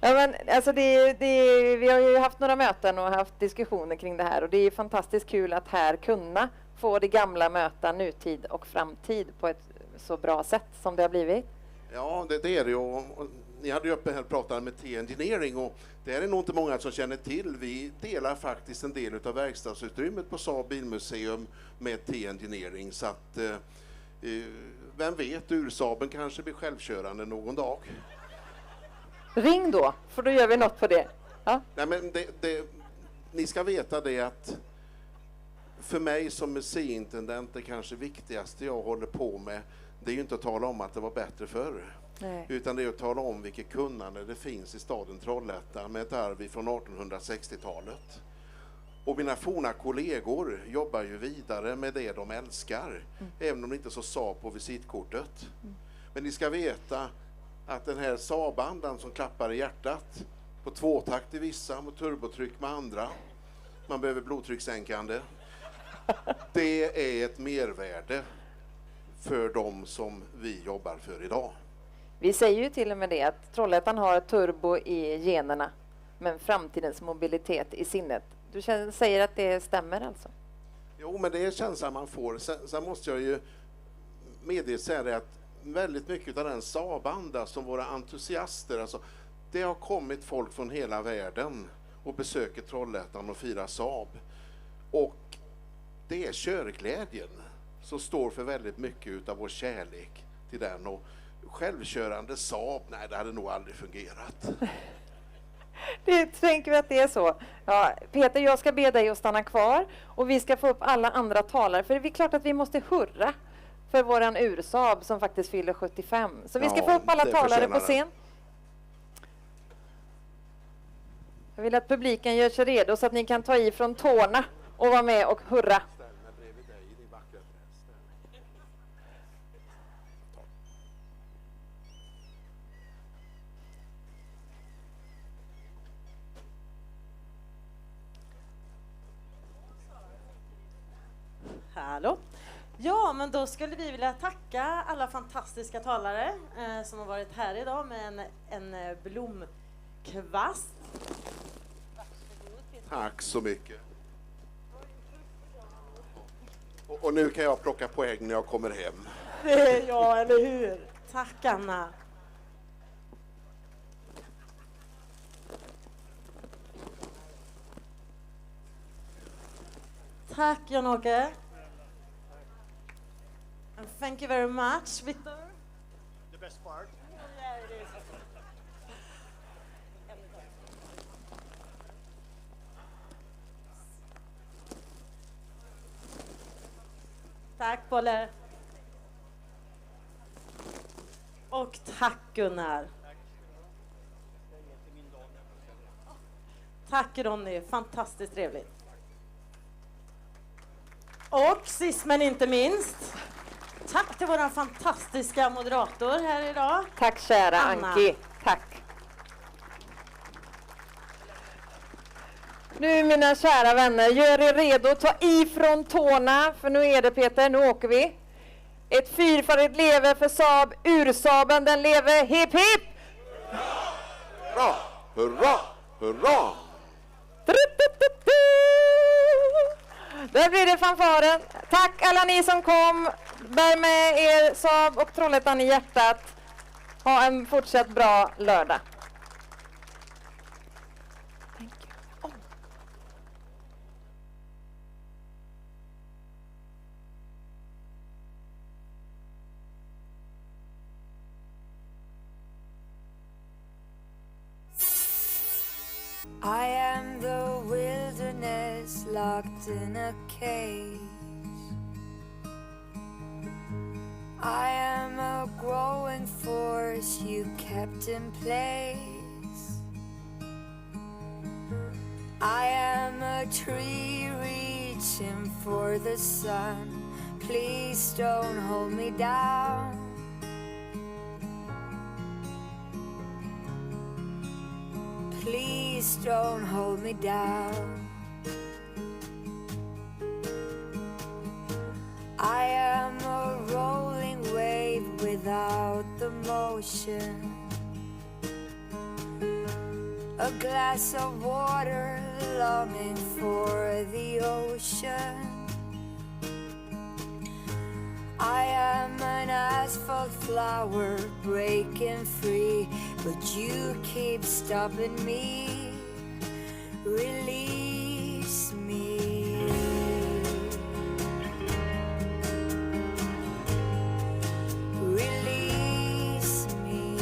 Ja, men, alltså vi har ju haft några möten och haft diskussioner kring det här och det är fantastiskt kul att här kunna få det gamla möta nutid och framtid på ett så bra sätt som det har blivit. Ja, det är det. Och ni hade ju uppe här pratat med T-engineering och det är nog inte många som känner till. Vi delar faktiskt en del av verkstadsutrymmet på Saab bilmuseum med T-engineering så att vem vet, Ursaaben kanske blir självkörande någon dag. Ring då, för då gör vi något på det. Ja? Nej, men ni ska veta det att för mig som museiintendent det kanske viktigaste jag håller på med det är ju inte att tala om att det var bättre förr. Nej. Utan det är att tala om vilket kunnande det finns i staden Trollhättan med ett arv från 1860-talet. Och mina forna kollegor jobbar ju vidare med det de älskar, även om det inte är så Saab på visitkortet. Men ni ska veta att den här Saabandan som klappar i hjärtat, på tvåtakt i vissa, med turbotryck med andra, man behöver blodtryckssänkande, det är ett mervärde för dem som vi jobbar för idag. Vi säger ju till och med det att Trollhättan har turbo i generna, men framtidens mobilitet i sinnet. Du säger att det stämmer alltså? Jo, men det är känslan man får. Sen måste jag ju medge säga det att väldigt mycket av den Saabanda som våra entusiaster, alltså, det har kommit folk från hela världen och besöker Trollhättan och firar Saab. Och det är körglädjen som står för väldigt mycket av vår kärlek till den. Och självkörande Saab, nej, det hade nog aldrig fungerat. Det tänker vi att det är så. Ja, Peter, jag ska be dig att stanna kvar och vi ska få upp alla andra talare, för det är klart att vi måste hurra för våran Ursaab som faktiskt fyller 75. Så vi ska få upp alla talare på scen. Jag vill att publiken gör sig redo så att ni kan ta i från tårna och vara med och hurra. Hallå. Ja, men då skulle vi vilja tacka alla fantastiska talare som har varit här idag med en blomkvast. Tack så mycket. Och nu kan jag plocka poäng när jag kommer hem. Ja, eller hur? Tack, Anna. Tack, Jan-Åke. And thank you very much, Victor. The best part. Yeah, it is. Tack, Bolle. Och tack, Gunnar. Tack, Ronny. Fantastiskt trevligt. Och sist men inte minst, tack till våran fantastiska moderator här idag. Tack kära Anna. Anki. Tack. Nu mina kära vänner, gör er redo, ta ifrån tårna, för nu är det Peter, nu åker vi. Ett fyrfaldigt leve för Saab, Ursaaben, den lever, hipp hipp! Hurra, hurra, hurra! Där blir det fanfaren. Tack alla ni som kom. Bär med er Saab och Trollhättan i hjärtat. Ha en fortsatt bra lördag. I am the wilderness locked in a cage. I am a growing force you kept in place. I am a tree reaching for the sun. Please don't hold me down. Please don't hold me down. I am a rolling wave without the motion. A glass of water longing for the ocean. I am an asphalt flower breaking free, but you keep stopping me. Release me. Release me.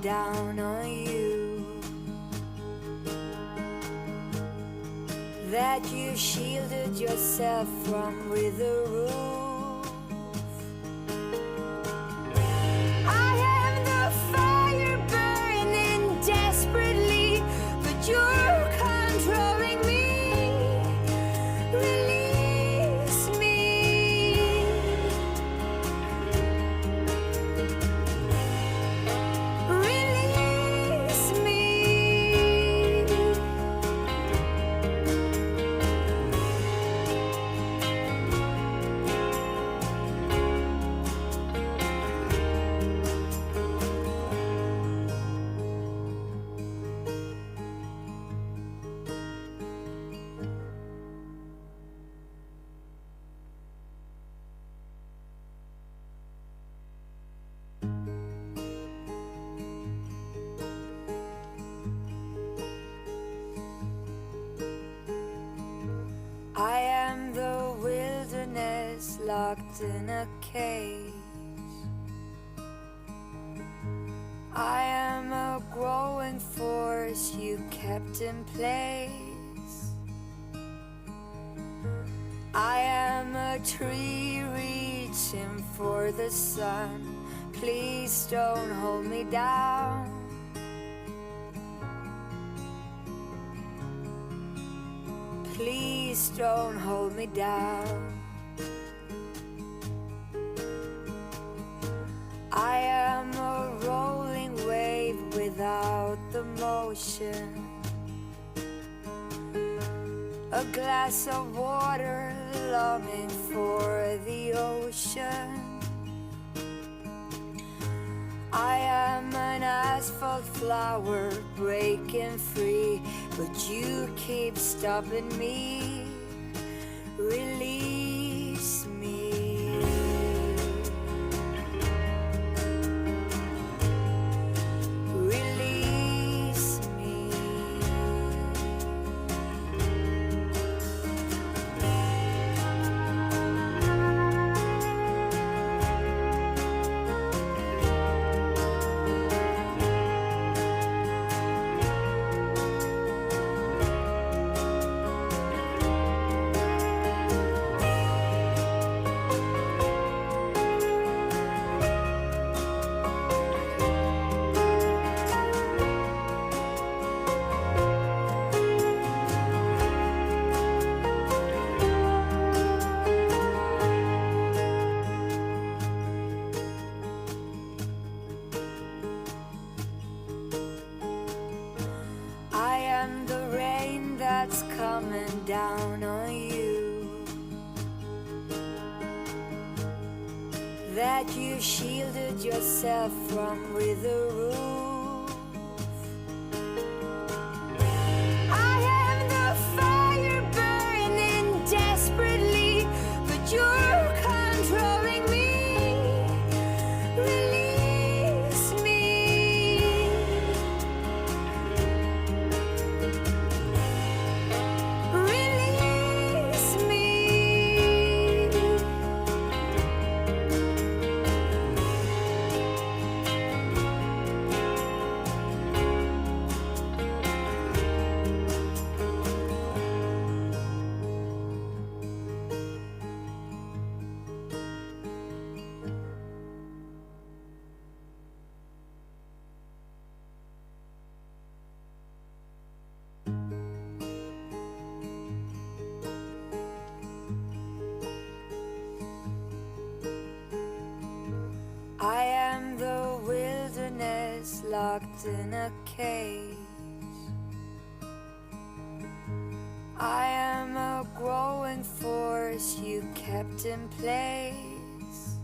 down on you, that you shielded yourself from with a roof. I am the fire burning desperately, but you're controlling me. Release me. Release me. I am the wilderness locked in a cage. I am a growing force you kept in place. I am a tree reaching for the sun. Please don't hold me down. Please don't hold me down. I am a rolling wave without the motion, a glass of water longing for the ocean. I am an asphalt flower breaking free, but you keep stopping me. Release me. Release me. I am the rain that's coming down on you, that you shielded yourself from with a roof. I am the fire burning desperately, but you're controlling me. Release me. Release me. I am the wilderness locked in a cage. I am a growing force you kept in place.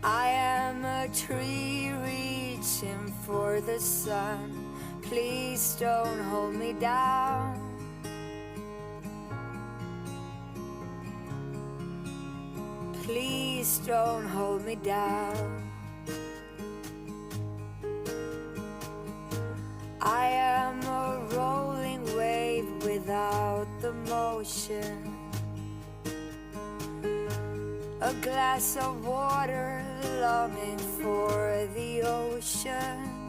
I am a tree reaching for the sun. Please don't hold me down. Please don't hold me down. I am a rolling wave without the motion, a glass of water, longing for the ocean.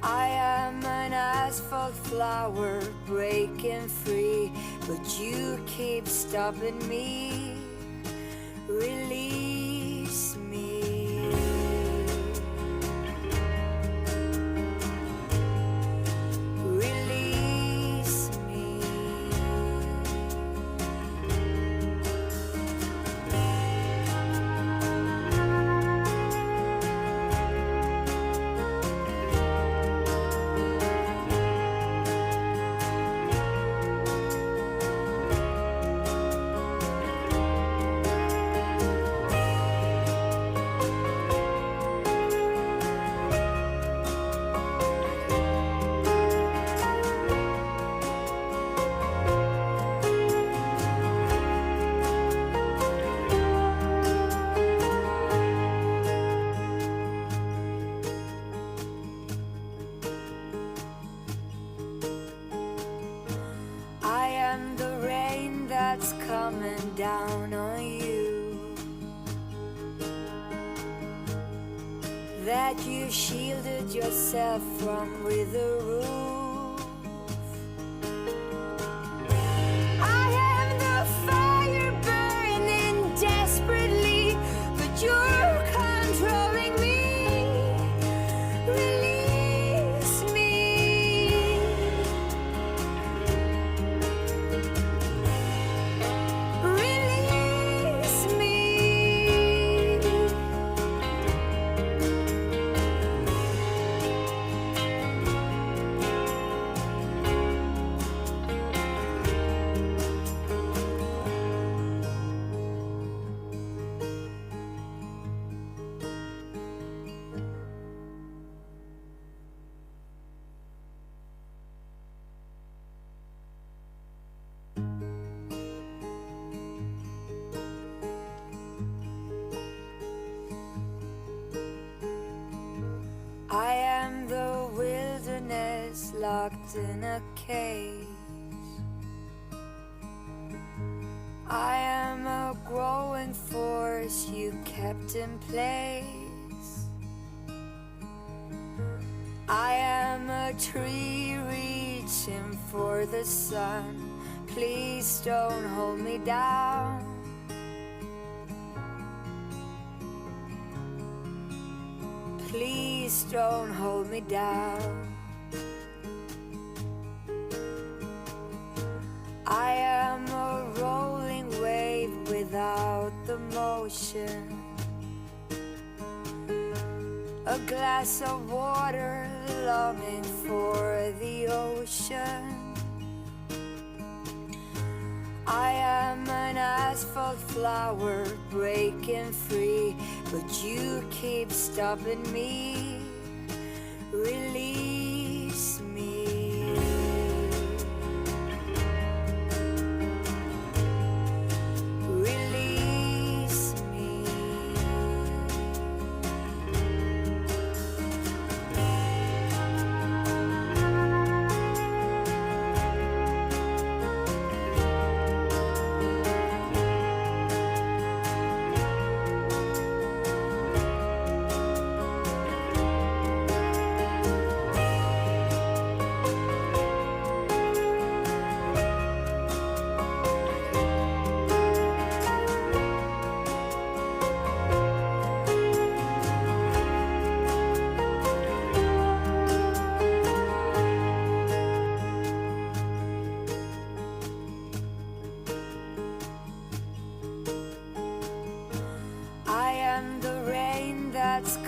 I am an asphalt flower breaking free, but you keep stopping me. Release me. Release me. Coming down on you, that you shielded yourself from with a roof. I am the fire burning desperately, but you're controlling me. Release me. I am the wilderness locked in a cage. I am a growing force you kept in place. I am a tree reaching for the sun. Please don't hold me down. Please don't hold me down. I am a rolling wave without the motion. A glass of water longing for the ocean. I am an asphalt flower breaking free, but you keep stopping me. Release me. Release me.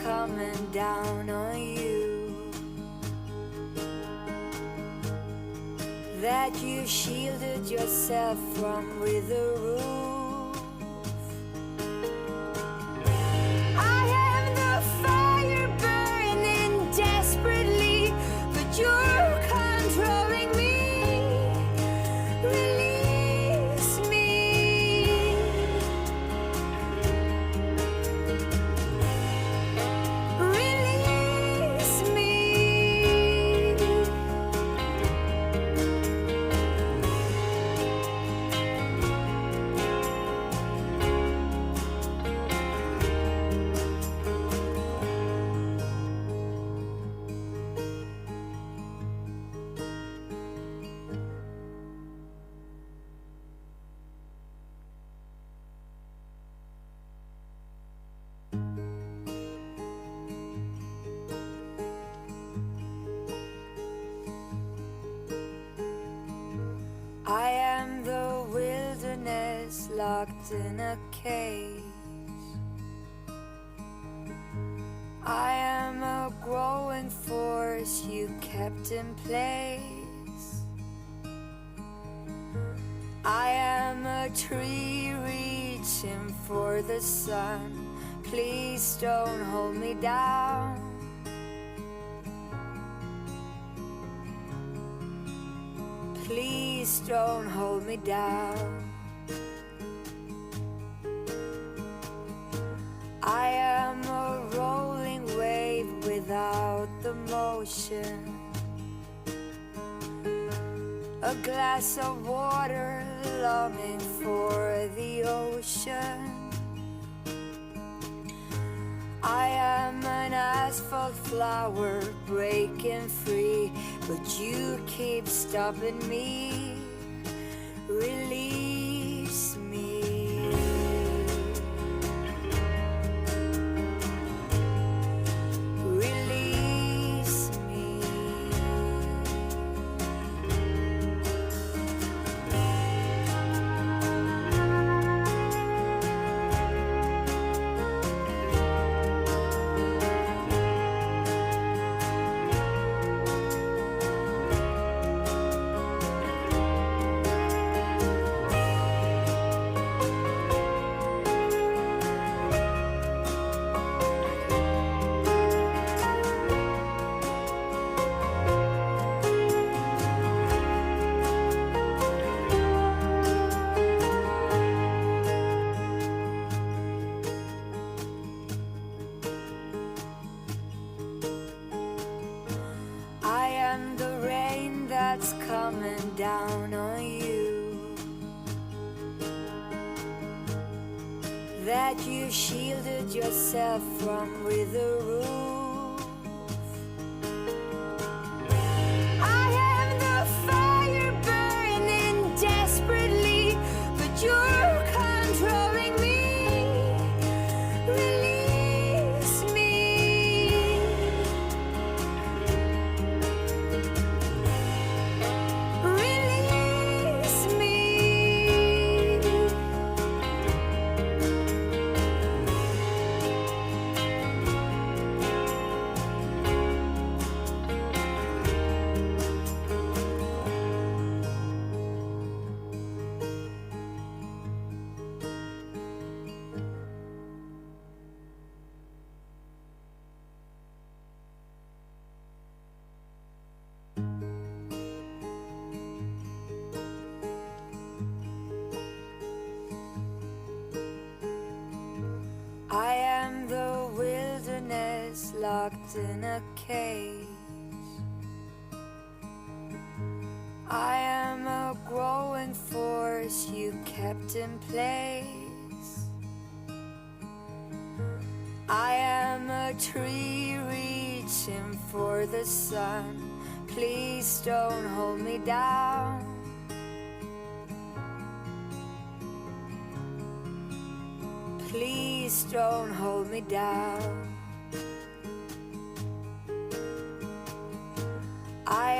Coming down on you, that you shielded yourself from with a roof. I am the fire burning desperately, but you're controlling me. Release me. Release me. I am the wilderness locked in a cage. I am a growing force you kept in place. I am a tree reaching for the sun. Please don't hold me down. Please don't hold me down. I am a rolling wave without the motion. A glass of water longing for the ocean. I am an asphalt flower breaking free, but you keep stopping me. Release me. Release me. I am the rain that's coming down on you, that you shielded yourself from with a roof. I am the fire burning desperately, but you're controlling me. Release me. Release me. I am the wilderness locked in a cage. I am a growing force you kept in place. I am a tree reaching for the sun. Please don't hold me down. Please don't hold me down. I